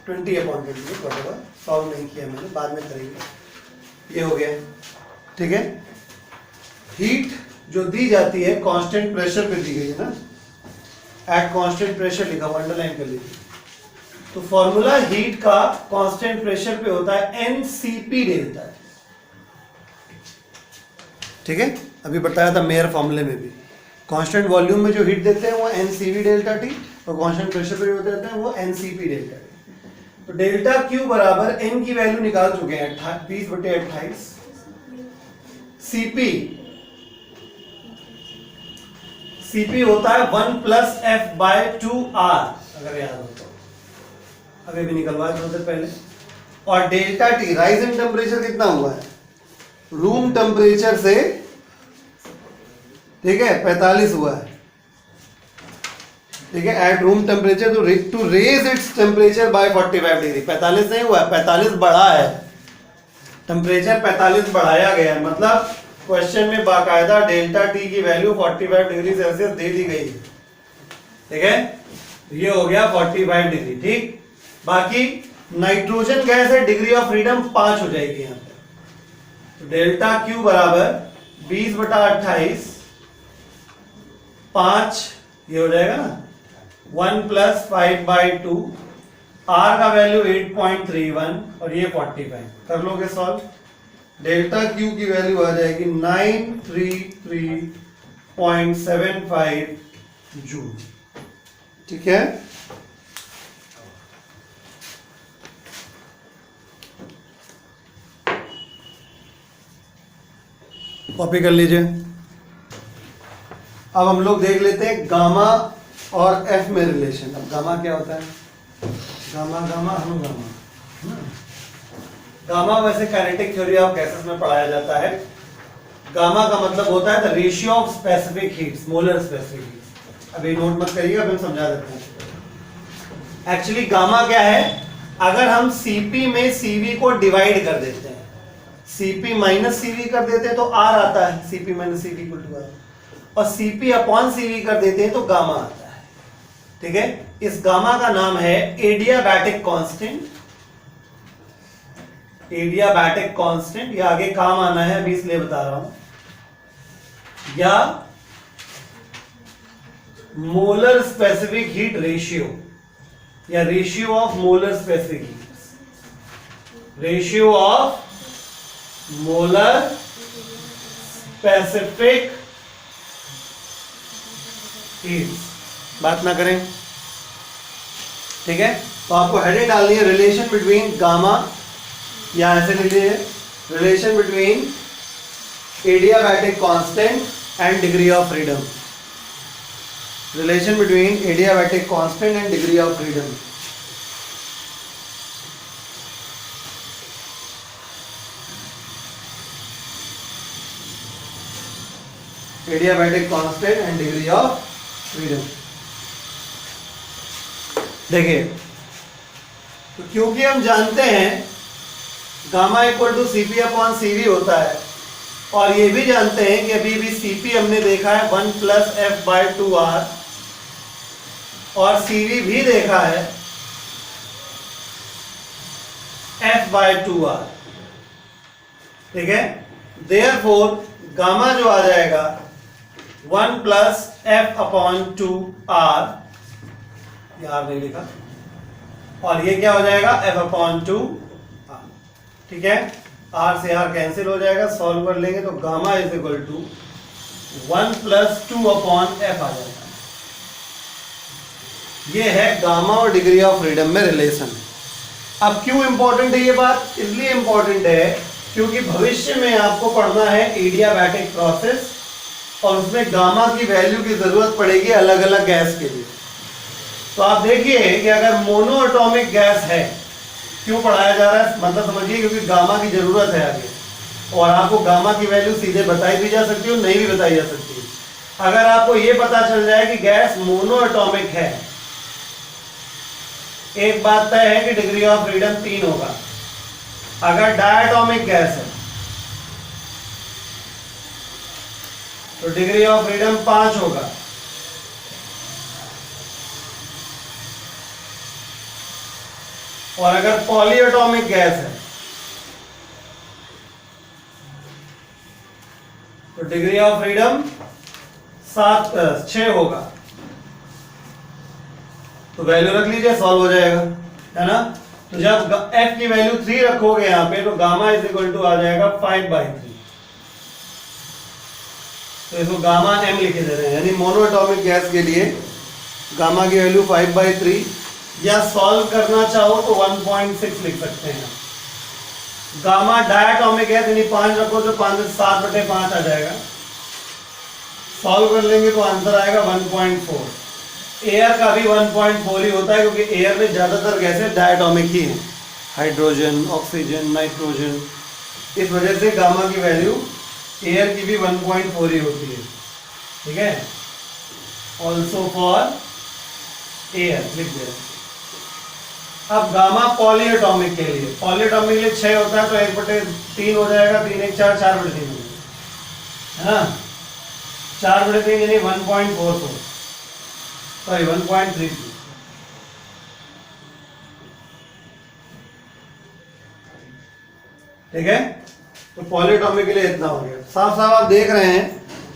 20/28। वॉटेवर, सॉल्व नहीं किया मैंने, बाद में करेंगे। ये हो गया। ठीक है, हीट जो दी जाती है कांस्टेंट प्रेशर पे दी गई है ना, एट कांस्टेंट प्रेशर लिखा हुआ, अंडरलाइन कर लीजिए। तो फॉर्मूला हीट का कांस्टेंट प्रेशर पे होता है एनसीपी डेल्टा। ठीक है, अभी बताया था मेयर फॉर्मूले में भी कांस्टेंट वॉल्यूम में जो हीट देते हैं वो एनसीवी डेल्टा टी, और कांस्टेंट प्रेशर पे जो देते हैं वो एनसीपी डेल्टा टी। तो डेल्टा क्यू बराबर एन की वैल्यू निकाल चुके हैं 20/28। सीपी होता है 1 प्लस F/2R, अगर याद हो तो। अभी भी निकलवाया थोड़ी देर पहले। और delta T rise in temperature कितना हुआ है रूम टेम्परेचर से, ठीक है, 45 हुआ है। ठीक है, at room temperature to raise its temperature by 45 degree. 45 नहीं हुआ है, 45 बढ़ा है, टेम्परेचर 45 बढ़ाया गया है। मतलब क्वेश्चन में बाकायदा डेल्टा टी की वैल्यू 45 डिग्री सेल्सियस दे दी गई है। ठीक है, ये हो गया 45 डिग्री। ठीक, बाकी नाइट्रोजन गैस है, डिग्री ऑफ फ्रीडम 5 हो जाएगी यहाँ पे। तो डेल्टा क्यू बराबर 20/28 5, ये हो जाएगा ना 1 प्लस 5/2। आर का वैल्यू 8.31 और ये 45। कर लोगे सॉल्व, डेल्टा क्यू की वैल्यू आ जाएगी 0.75 जूल। ठीक है, कॉपी कर लीजिए। अब हम लोग देख लेते हैं गामा और एफ में रिलेशन। अब गामा क्या होता है? गामा गामा अनुगामा। गामा वैसे काइनेटिक थ्योरी ऑफ गैसेस में पढ़ाया जाता है। गामा का मतलब होता है the ratio of specific heats, molar specific heats. अभी नोट मत करिएगा, अभी हम समझा देते हैं। एक्चुअली गामा क्या है? अगर हम Cp में Cv को डिवाइड कर देते हैं, Cp माइनस Cv कर देते हैं तो R आता है, Cp minus Cv equal to R, और Cp अपॉन Cv कर देते हैं तो गामा आता है। ठीक है, इस गामा का नाम है एडियाबैटिक कांस्टेंट। एडियाबैटिक कांस्टेंट, ये आगे काम आना है, अभी इसलिए बता रहा हूं। या मोलर स्पेसिफिक हीट रेशियो, या ratio of molar specific heat, ratio of molar specific heats. बात ना करें, ठीक है। तो आपको हेडिंग डालनी है रिलेशन बिटवीन गामा, या ऐसे लिख लीजिए relation between adiabatic constant and degree of freedom. Relation between adiabatic constant and degree of freedom. Adiabatic constant and degree of freedom. देखिए, तो क्योंकि हम जानते हैं gamma equal to Cp upon Cv होता है, और ये भी जानते हैं कि अभी भी Cp हमने देखा है 1 प्लस एफ बाय 2r, और Cv भी देखा है f बाय 2r। ठीक है, देयरफॉर गामा जो आ जाएगा 1 प्लस एफ अपॉन 2r, ये r नहीं लिखा, और ये क्या हो जाएगा f अपॉन 2r। ठीक है, r से r कैंसिल हो जाएगा, सॉल्व कर लेंगे तो gamma is equal to 1 plus 2 upon f आ जाएगा। ये है गामा और डिग्री ऑफ फ्रीडम में रिलेशन। अब क्यों इंपॉर्टेंट है ये बात? इसलिए इंपॉर्टेंट है क्योंकि भविष्य में आपको पढ़ना है एडियाबैटिक प्रोसेस, और उसमें गामा की वैल्यू की जरूरत पड़ेगी अलग अलग गैस के लिए। तो आप देखिए कि अगर मोनो एटॉमिक गैस है, क्यों पढ़ाया जा रहा है मतलब समझिए, क्योंकि गामा की जरूरत है आगे, और आपको गामा की वैल्यू सीधे बताई भी जा सकती है और नहीं भी बताई जा सकती है। अगर आपको ये पता चल जाए कि गैस मोनो एटॉमिक है, एक बात तय है कि डिग्री ऑफ फ्रीडम 3 होगा। अगर डायटोमिक गैस है तो डिग्री ऑफ फ्रीडम 5 होगा। और अगर पॉलीएटॉमिक गैस है तो डिग्री ऑफ फ्रीडम 6 होगा। तो वैल्यू रख लीजिए, सॉल्व हो जाएगा, है ना। तो जब f की वैल्यू 3 रखोगे यहां पे तो गामा इज इक्वल टू आ जाएगा 5/3। तो इसको गामा m लिखे दे रहे हैं, यानी मोनोएटॉमिक गैस के लिए गामा की वैल्यू 5/3, या सॉल्व करना चाहो तो 1.6 लिख सकते हैं। गामा डायटोमिक गैस यानी 5 रखो तो 7/5 आ जाएगा। सॉल्व कर लेंगे तो आंसर आएगा 1.4। एयर का भी 1.4 ही होता है, क्योंकि एयर में ज्यादातर गैसें डायटोमिक ही हैं, हाइड्रोजन, ऑक्सीजन, नाइट्रोजन। इस वजह से गामा की वैल्यू एयर की भी 1.4 ही होती है। ठीक है, ऑल्सो फॉर एयर लिख दिया। अब गामा पॉलीएटॉमिक के लिए, पॉलीएटॉमिक के लिए 6 होता है तो 1/3 हो जाएगा, 3 1 4 4/3 हो जाएगा, है ना। 4/3 यानी 1.44, सॉरी 1.32। ठीक है, तो पॉलीएटॉमिक के लिए इतना हो गया। साफ साफ आप देख रहे हैं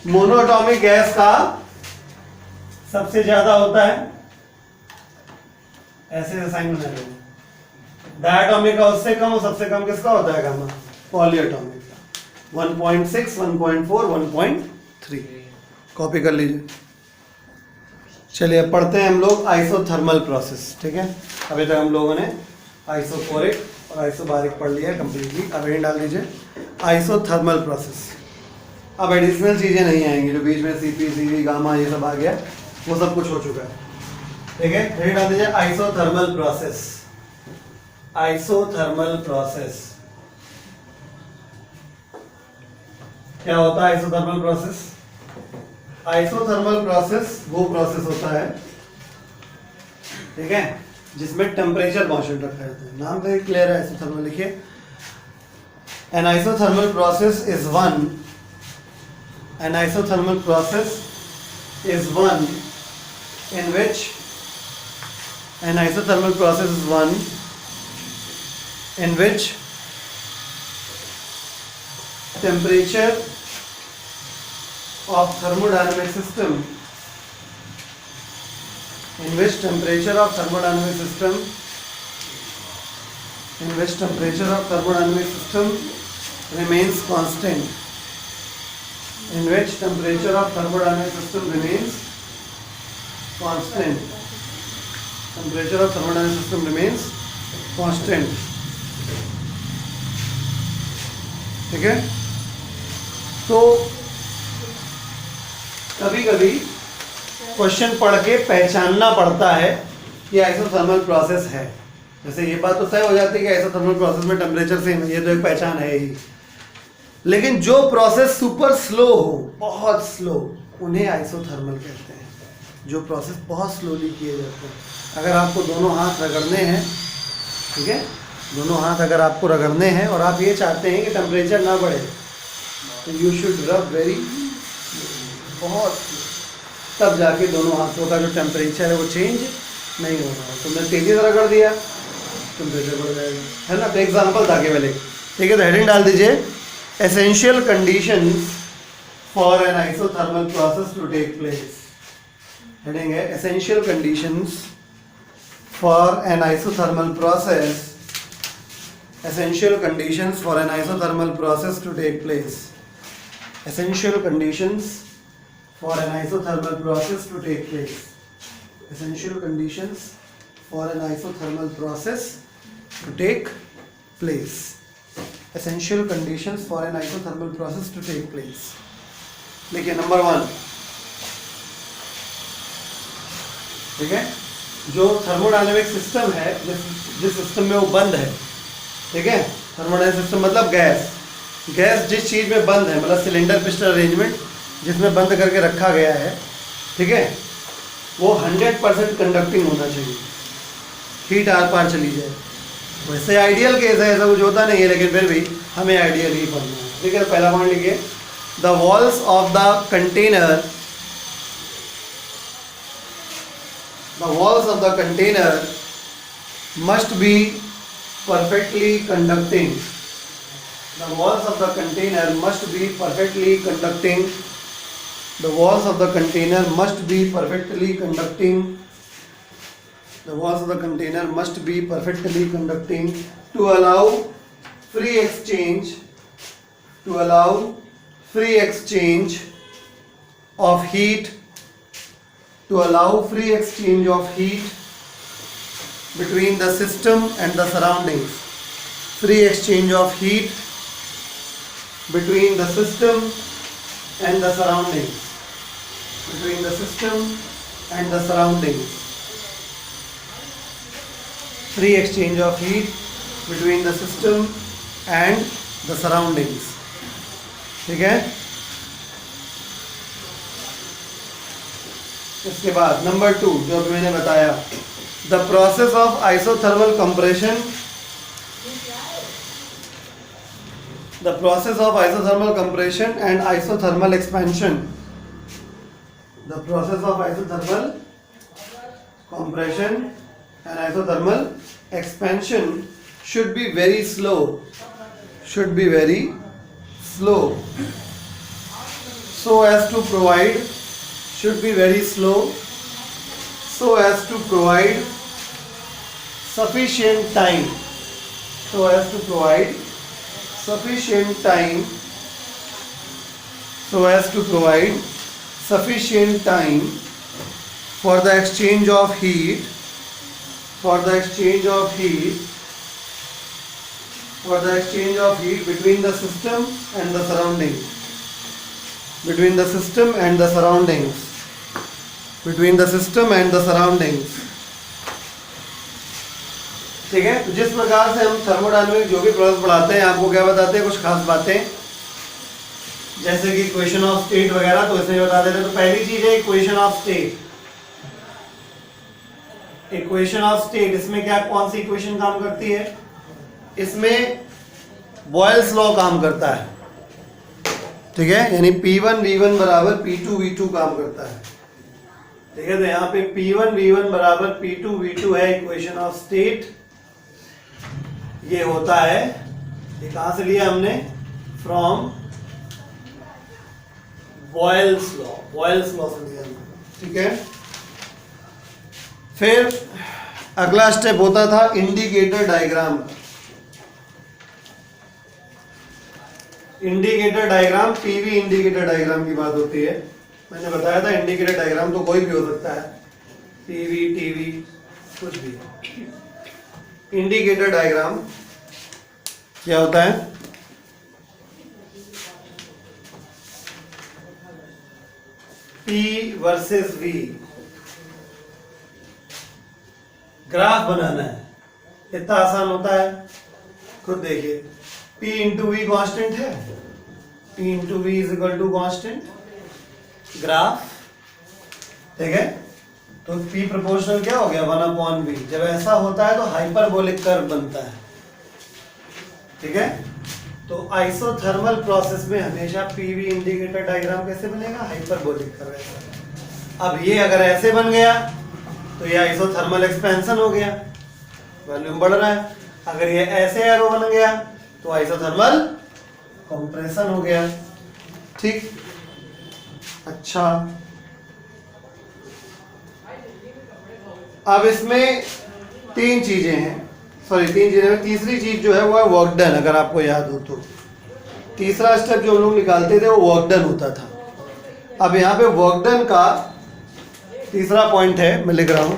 मोनोएटॉमिक गैस का सबसे ज्यादा होता है, ऐसे साइन बना लेंगे। डायटोमिक का उससे कम, और सबसे कम किसका होता है? गामा पॉलीएटॉमिक का 1.6, 1.4, 1.3। कॉपी कर लीजिए। चलिए अब पढ़ते हैं हम लोग आइसोथर्मल प्रोसेस। ठीक है, अभी तक हम लोगों ने आइसोकोरिक और आइसोबारिक पढ़ लिया कम्प्लीटली। अब हेडिंग डाल दीजिए आइसोथर्मल प्रोसेस। अब एडिशनल चीज़ें नहीं आएंगी, जो बीच में सीपी सीवी गामा ये सब आ गया, वो सब कुछ हो चुका है। ठीक है, हेडिंग डाल दीजिए आइसोथर्मल प्रोसेस। आइसोथर्मल प्रोसेस क्या होता है? आइसोथर्मल प्रोसेस, आइसोथर्मल प्रोसेस वो प्रोसेस होता है, ठीक है, जिसमें टेम्परेचर कांस्टेंट रखा जाता है। नाम पे क्लियर है? आइसोथर्मल लिखिए। N isothermal process is one, N isothermal process is one in which an isothermal process is one in which temperature of thermodynamic system in which temperature of thermodynamic system in which temperature of thermodynamic system remains constant, in which temperature of thermodynamic system remains constant, temperature of thermodynamic system remains constant। ठीक है, तो कभी कभी question पढ़ के पहचानना पड़ता है कि आइसोथर्मल प्रोसेस है। जैसे ये बात तो तय हो जाती है कि आइसोथर्मल प्रोसेस में टेम्परेचर सेम है, ये तो एक पहचान है ही। लेकिन जो प्रोसेस सुपर स्लो हो, बहुत स्लो, उन्हें आइसोथर्मल कहते हैं। जो प्रोसेस बहुत स्लोली किए जाते हैं। अगर आपको दोनों हाथ रगड़ने हैं, ठीक है, दोनों हाथ अगर आपको रगड़ने हैं और आप ये चाहते हैं कि टेम्परेचर ना बढ़े, तो यू शुड रब वेरी, बहुत, तब जाके दोनों हाथों का जो टेम्परेचर है वो चेंज नहीं हो रहा है। तो मैंने तेजी से रगड़ दिया, टेम्परेचर बढ़ जाएगा, है ना। तो एग्जाम्पल था केवल एक। ठीक है, तो हेडिंग डाल दीजिए essential conditions for an isothermal process to take place. Heading है essential conditions for an isothermal process, essential conditions for an isothermal process to take place, essential conditions for an isothermal process to take place, essential conditions for an isothermal process to take place, essential conditions for an isothermal process to take place। देखिए number 1, ठीक है, जो thermodynamic system है, जिस system में वो बंद है, ठीक है, थर्मोडायनेमिक सिस्टम मतलब गैस, गैस जिस चीज़ में बंद है, मतलब सिलेंडर पिस्टन अरेंजमेंट जिसमें बंद करके रखा गया है, ठीक है, वो 100% कंडक्टिंग होना चाहिए, हीट आर पार चली जाए। वैसे आइडियल केस है, ऐसा कुछ होता नहीं है, लेकिन फिर भी हमें आइडियल ही पढ़ना है। ठीक है, पहला पॉइंट लिखिए, the walls of the container, the walls of the container must be perfectly conducting, the walls of the container must be perfectly conducting, the walls of the container must be perfectly conducting, the walls of the container must be perfectly conducting to allow free exchange, to allow free exchange of heat, to allow free exchange of heat between the system and the surroundings, free exchange of heat between the system and the surroundings, between the system and the surroundings, free exchange of heat between the system and the surroundings। ठीक है, इसके बाद number 2 जो अभी मैंने बताया, the process of isothermal compression, the process of isothermal compression and isothermal expansion, the process of isothermal compression and isothermal expansion should be very slow, should be very slow, so as to provide, should be very slow so as to provide sufficient time, so as to provide sufficient time, so as to provide sufficient time for the exchange of heat between the system and the surroundings. ठीक है। तो जिस प्रकार से हम thermodynamic जो भी process पढ़ाते हैं आपको क्या बताते हैं, कुछ खास बातें जैसे कि इक्वेशन ऑफ स्टेट वगैरह, तो इसमें बता देते हैं। तो पहली चीज है equation of state. Equation of state, इसमें क्या कौन सी इक्वेशन काम करती है? इसमें बॉयल्स लॉ काम करता है। ठीक है, यानी P1 V1 बराबर P2 V2 काम करता है। ठीक है, तो यहाँ पे P1 V1 बराबर P2 V2 है इक्वेशन ऑफ स्टेट। ये होता है, ये कहां से लिया हमने? फ्रॉम बॉयल्स लॉ से लिया हमने। ठीक है, फिर अगला स्टेप होता था indicator diagram. Indicator diagram, PV indicator diagram की बात होती है। मैंने बताया था इंडिकेटर डायग्राम तो कोई भी हो सकता है, पीवी टीवी कुछ भी। इंडिकेटर डायग्राम क्या होता है? P वर्सेस V, ग्राफ बनाना है। इतना आसान होता है, खुद देखिए। P इंटू वी कॉन्स्टेंट है, P into V is equal to constant graph. ठीक है, तो P प्रोपोर्शनल क्या हो गया? 1/V। जब ऐसा होता है तो हाइपरबोलिक कर्व बनता है। ठीक है, तो आइसोथर्मल प्रोसेस में हमेशा पीवी इंडिकेटर डायग्राम कैसे बनेगा? Hyperbolic curve. अब ये अगर ऐसे बन गया तो ये आइसोथर्मल एक्सपेंशन हो गया, वॉल्यूम बढ़ रहा है। अगर ये ऐसे एरो बन गया तो आइसोथर्मल कंप्रेशन हो गया। ठीक, अच्छा, अब इसमें तीन चीजें हैं, तीसरी चीज जो है वो है वर्क डन। अगर आपको याद हो तो तीसरा स्टेप जो हम लोग निकालते थे वो वर्क डन होता था। अब यहाँ पे वर्क डन का तीसरा पॉइंट है, मैं लिख रहा हूं।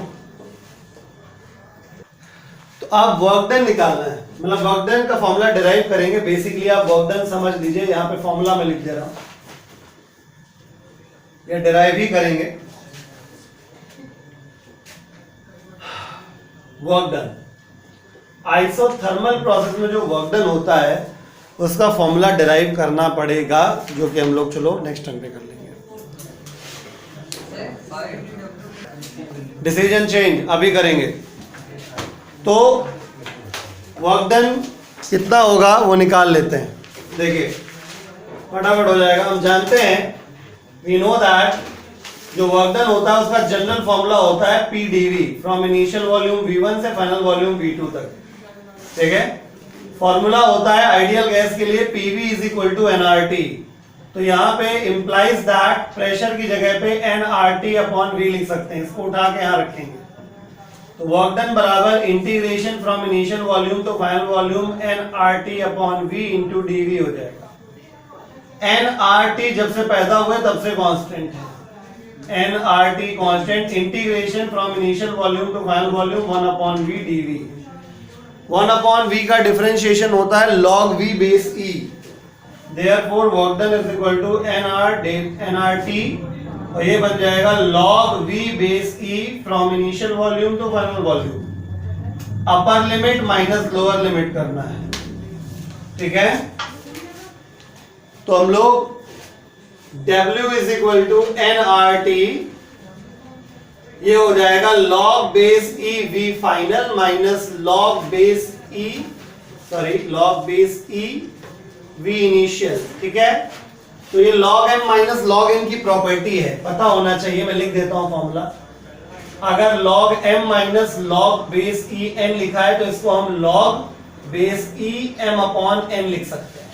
तो आप वर्क डन निकालना है, मतलब वर्क डन का फॉर्मूला डिराइव करेंगे। बेसिकली आप वर्क डन समझ लीजिए, यहाँ पे फॉर्मूला मैं लिख दे रहा हूं, या डिराइव ही करेंगे। वर्क डन, आइसोथर्मल प्रोसेस में जो वर्क डन होता है उसका फॉर्मूला डिराइव करना पड़ेगा, जो कि हम लोग चलो नेक्स्ट टर्म पे कर लेंगे। डिसीजन चेंज अभी करेंगे। तो वर्क डन कितना होगा वो निकाल लेते हैं। देखिए फटाफट हो जाएगा। हम जानते हैं, वी नो दैट जो वर्क डन होता है उसका जनरल फॉर्मूला होता है PdV, from initial volume V1 से फाइनल वॉल्यूम V2 तक। ठीक है, फॉर्मूला होता है आइडियल गैस के लिए PV is equal to nRT। तो यहाँ पे इंप्लाइज दैट प्रेशर की जगह पे nRT अपॉन V लिख सकते हैं, इसको उठा के यहाँ रखेंगे। तो वर्क डन बराबर इंटीग्रेशन फ्रॉम इनिशियल वॉल्यूम तो final volume nRT upon V into dV हो जाएगा। nRT जब से पैदा हुए तब से कांस्टेंट है, nRT constant, integration from initial volume to final volume 1/V dV। 1/V का डिफरेंशिएशन होता है log V base E। Therefore work done is equal to nRT, और ये बन जाएगा log V base E from initial volume to final volume. Upper limit minus lower limit करना है। ठीक है, तो हम लोग W is equal to nRT, ये हो जाएगा log base E V final minus log base E V initial. ठीक है, तो ये log m minus log n की प्रॉपर्टी है, पता होना चाहिए। मैं लिख देता हूं फॉर्मूला। अगर log m minus log base E n लिखा है तो इसको हम log base E m upon n लिख सकते हैं।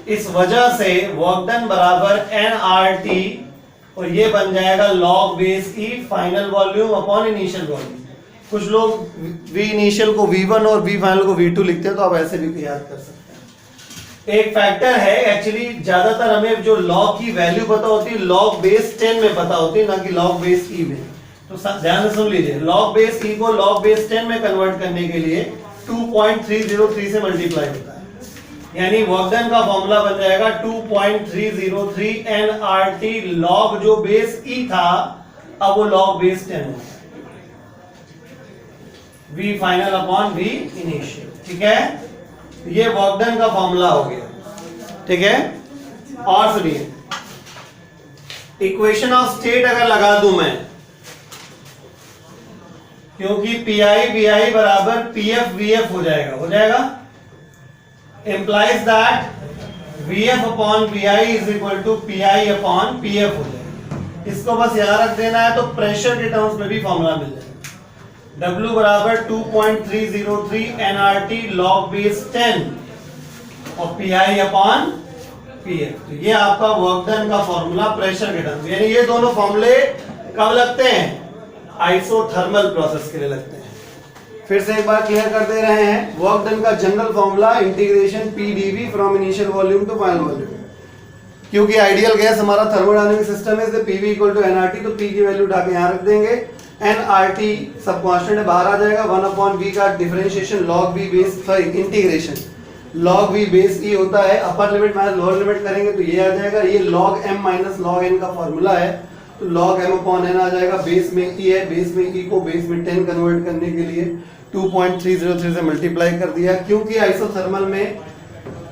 इस वजह से वर्क डन बराबर nRT, और ये बन जाएगा log base E final volume upon initial volume. कुछ लोग V इनिशियल को V1 और V फाइनल को V2 लिखते हैं, तो आप ऐसे भी याद कर सकते हैं। एक फैक्टर है एक्चुअली, ज्यादातर हमें जो लॉग की वैल्यू पता होती है लॉग बेस 10 में पता होती है, ना कि लॉग बेस ई में। तो ध्यान से सुन लीजिए, लॉग बेस ई को लॉग बेस 10 में कन्वर्ट करने के लिए 2.303 से मल्टीप्लाई होता है, यानी वर्क डन का फॉर्मूला बन जाएगा 2.303 nRT लॉग जो बेस ई था अब वो लॉग बेस 10 होता है, V final upon V initial. ठीक है, ये वर्क डन का फॉर्मूला हो गया। ठीक है, और सुनिए, इक्वेशन ऑफ स्टेट अगर लगा दूं मैं, क्योंकि PI VI बराबर PF VF हो जाएगा, implies that VF upon PI is equal to PI upon PF हो जाएगा। इसको बस याद रख देना है, तो प्रेशर के टर्म्स में भी फॉर्मूला मिल जाएगा। W बराबर 2.303 nRT log बेस 10 और PI अपॉन PF। तो ये आपका वर्क डन का फॉर्मूला प्रेशर के टर्म, यानी ये दोनों फॉर्मूले कब लगते हैं? आइसोथर्मल प्रोसेस के लिए लगते हैं। फिर से एक बार क्लियर कर दे रहे हैं, वर्क डन का general formula integration PdV from initial volume to final volume. क्योंकि आइडियल गैस हमारा थर्मोडायनामिक सिस्टम है, इसलिए PV इक्वल टू nRT, तो P की वैल्यू उठा के यहां रख देंगे, nRT सब कांस्टेंट है बाहर आ जाएगा, 1 अपॉन V का differentiation log V base, sorry integration log V base E होता है, अपर लिमिट माइनस लोअर लिमिट करेंगे तो ये आ जाएगा, ये log M minus log N का फॉर्मूला है, तो log M अपॉन N आ जाएगा, बेस में E है, बेस में E को बेस में 10 कन्वर्ट करने के लिए 2.303 से मल्टीप्लाई कर दिया। क्योंकि आइसोथर्मल में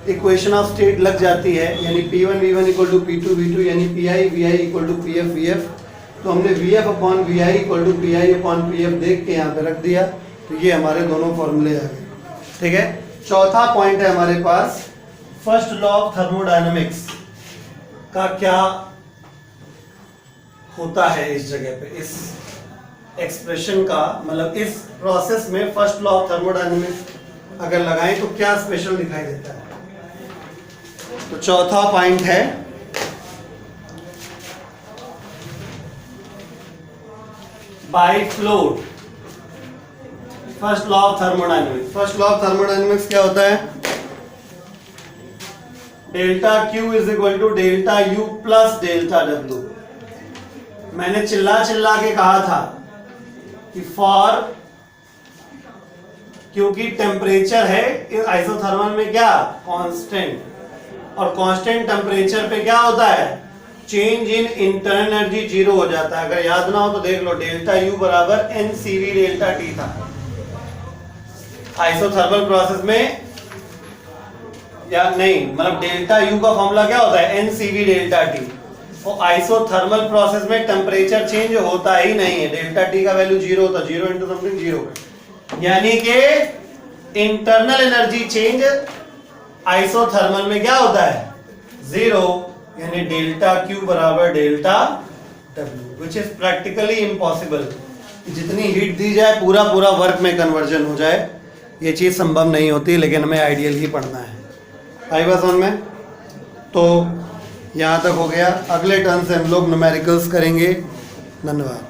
इक्वेशन ऑफ स्टेट लग जाती है, यानी P1 V1 equal to P2 V2, यानी PI VI equal to PF VF, तो हमने VF upon VI equal to PI upon PF देख के यहाँ पे रख दिया, तो ये हमारे दोनों फॉर्मूले आ गए। ठीक है, चौथा पॉइंट है हमारे पास, फर्स्ट लॉ ऑफ थर्मोडायनामिक्स का क्या होता है इस जगह पे, इस एक्सप्रेशन का, मतलब इस प्रोसेस में फर्स्ट लॉ ऑफ थर्मोडायनामिक्स अगर लगाएं तो क्या स्पेशल दिखाई देता है। तो चौथा पॉइंट है by float, first law of thermodynamics. First law of thermodynamics क्या होता है? Delta Q is equal to delta U plus delta W। मैंने चिल्ला के कहा था कि फॉर, क्योंकि टेम्परेचर है आइसोथर्मल में क्या कांस्टेंट, और कांस्टेंट टेम्परेचर पे क्या होता है? Change in internal energy zero हो जाता है। अगर याद ना हो तो देख लो, डेल्टा U बराबर NCV डेल्टा T था आइसोथर्मल प्रोसेस में, या नहीं, मतलब डेल्टा U का फॉर्मूला क्या होता है? NCV delta T। और आइसोथर्मल प्रोसेस में टेम्परेचर चेंज होता ही नहीं है, डेल्टा T का वैल्यू जीरो होता, 0 इंटू समथिंग 0, यानी कि इंटरनल एनर्जी चेंज आइसोथर्मल में क्या होता है? 0, यानी डेल्टा Q बराबर delta W, which is practically impossible. जितनी हीट दी जाए पूरा वर्क में कन्वर्जन हो जाए, ये चीज़ संभव नहीं होती, लेकिन हमें आइडियल ही पढ़ना है। आई बात समझ में? तो यहाँ तक हो गया, अगले टर्न से हम लोग न्यूमेरिकल्स करेंगे। धन्यवाद।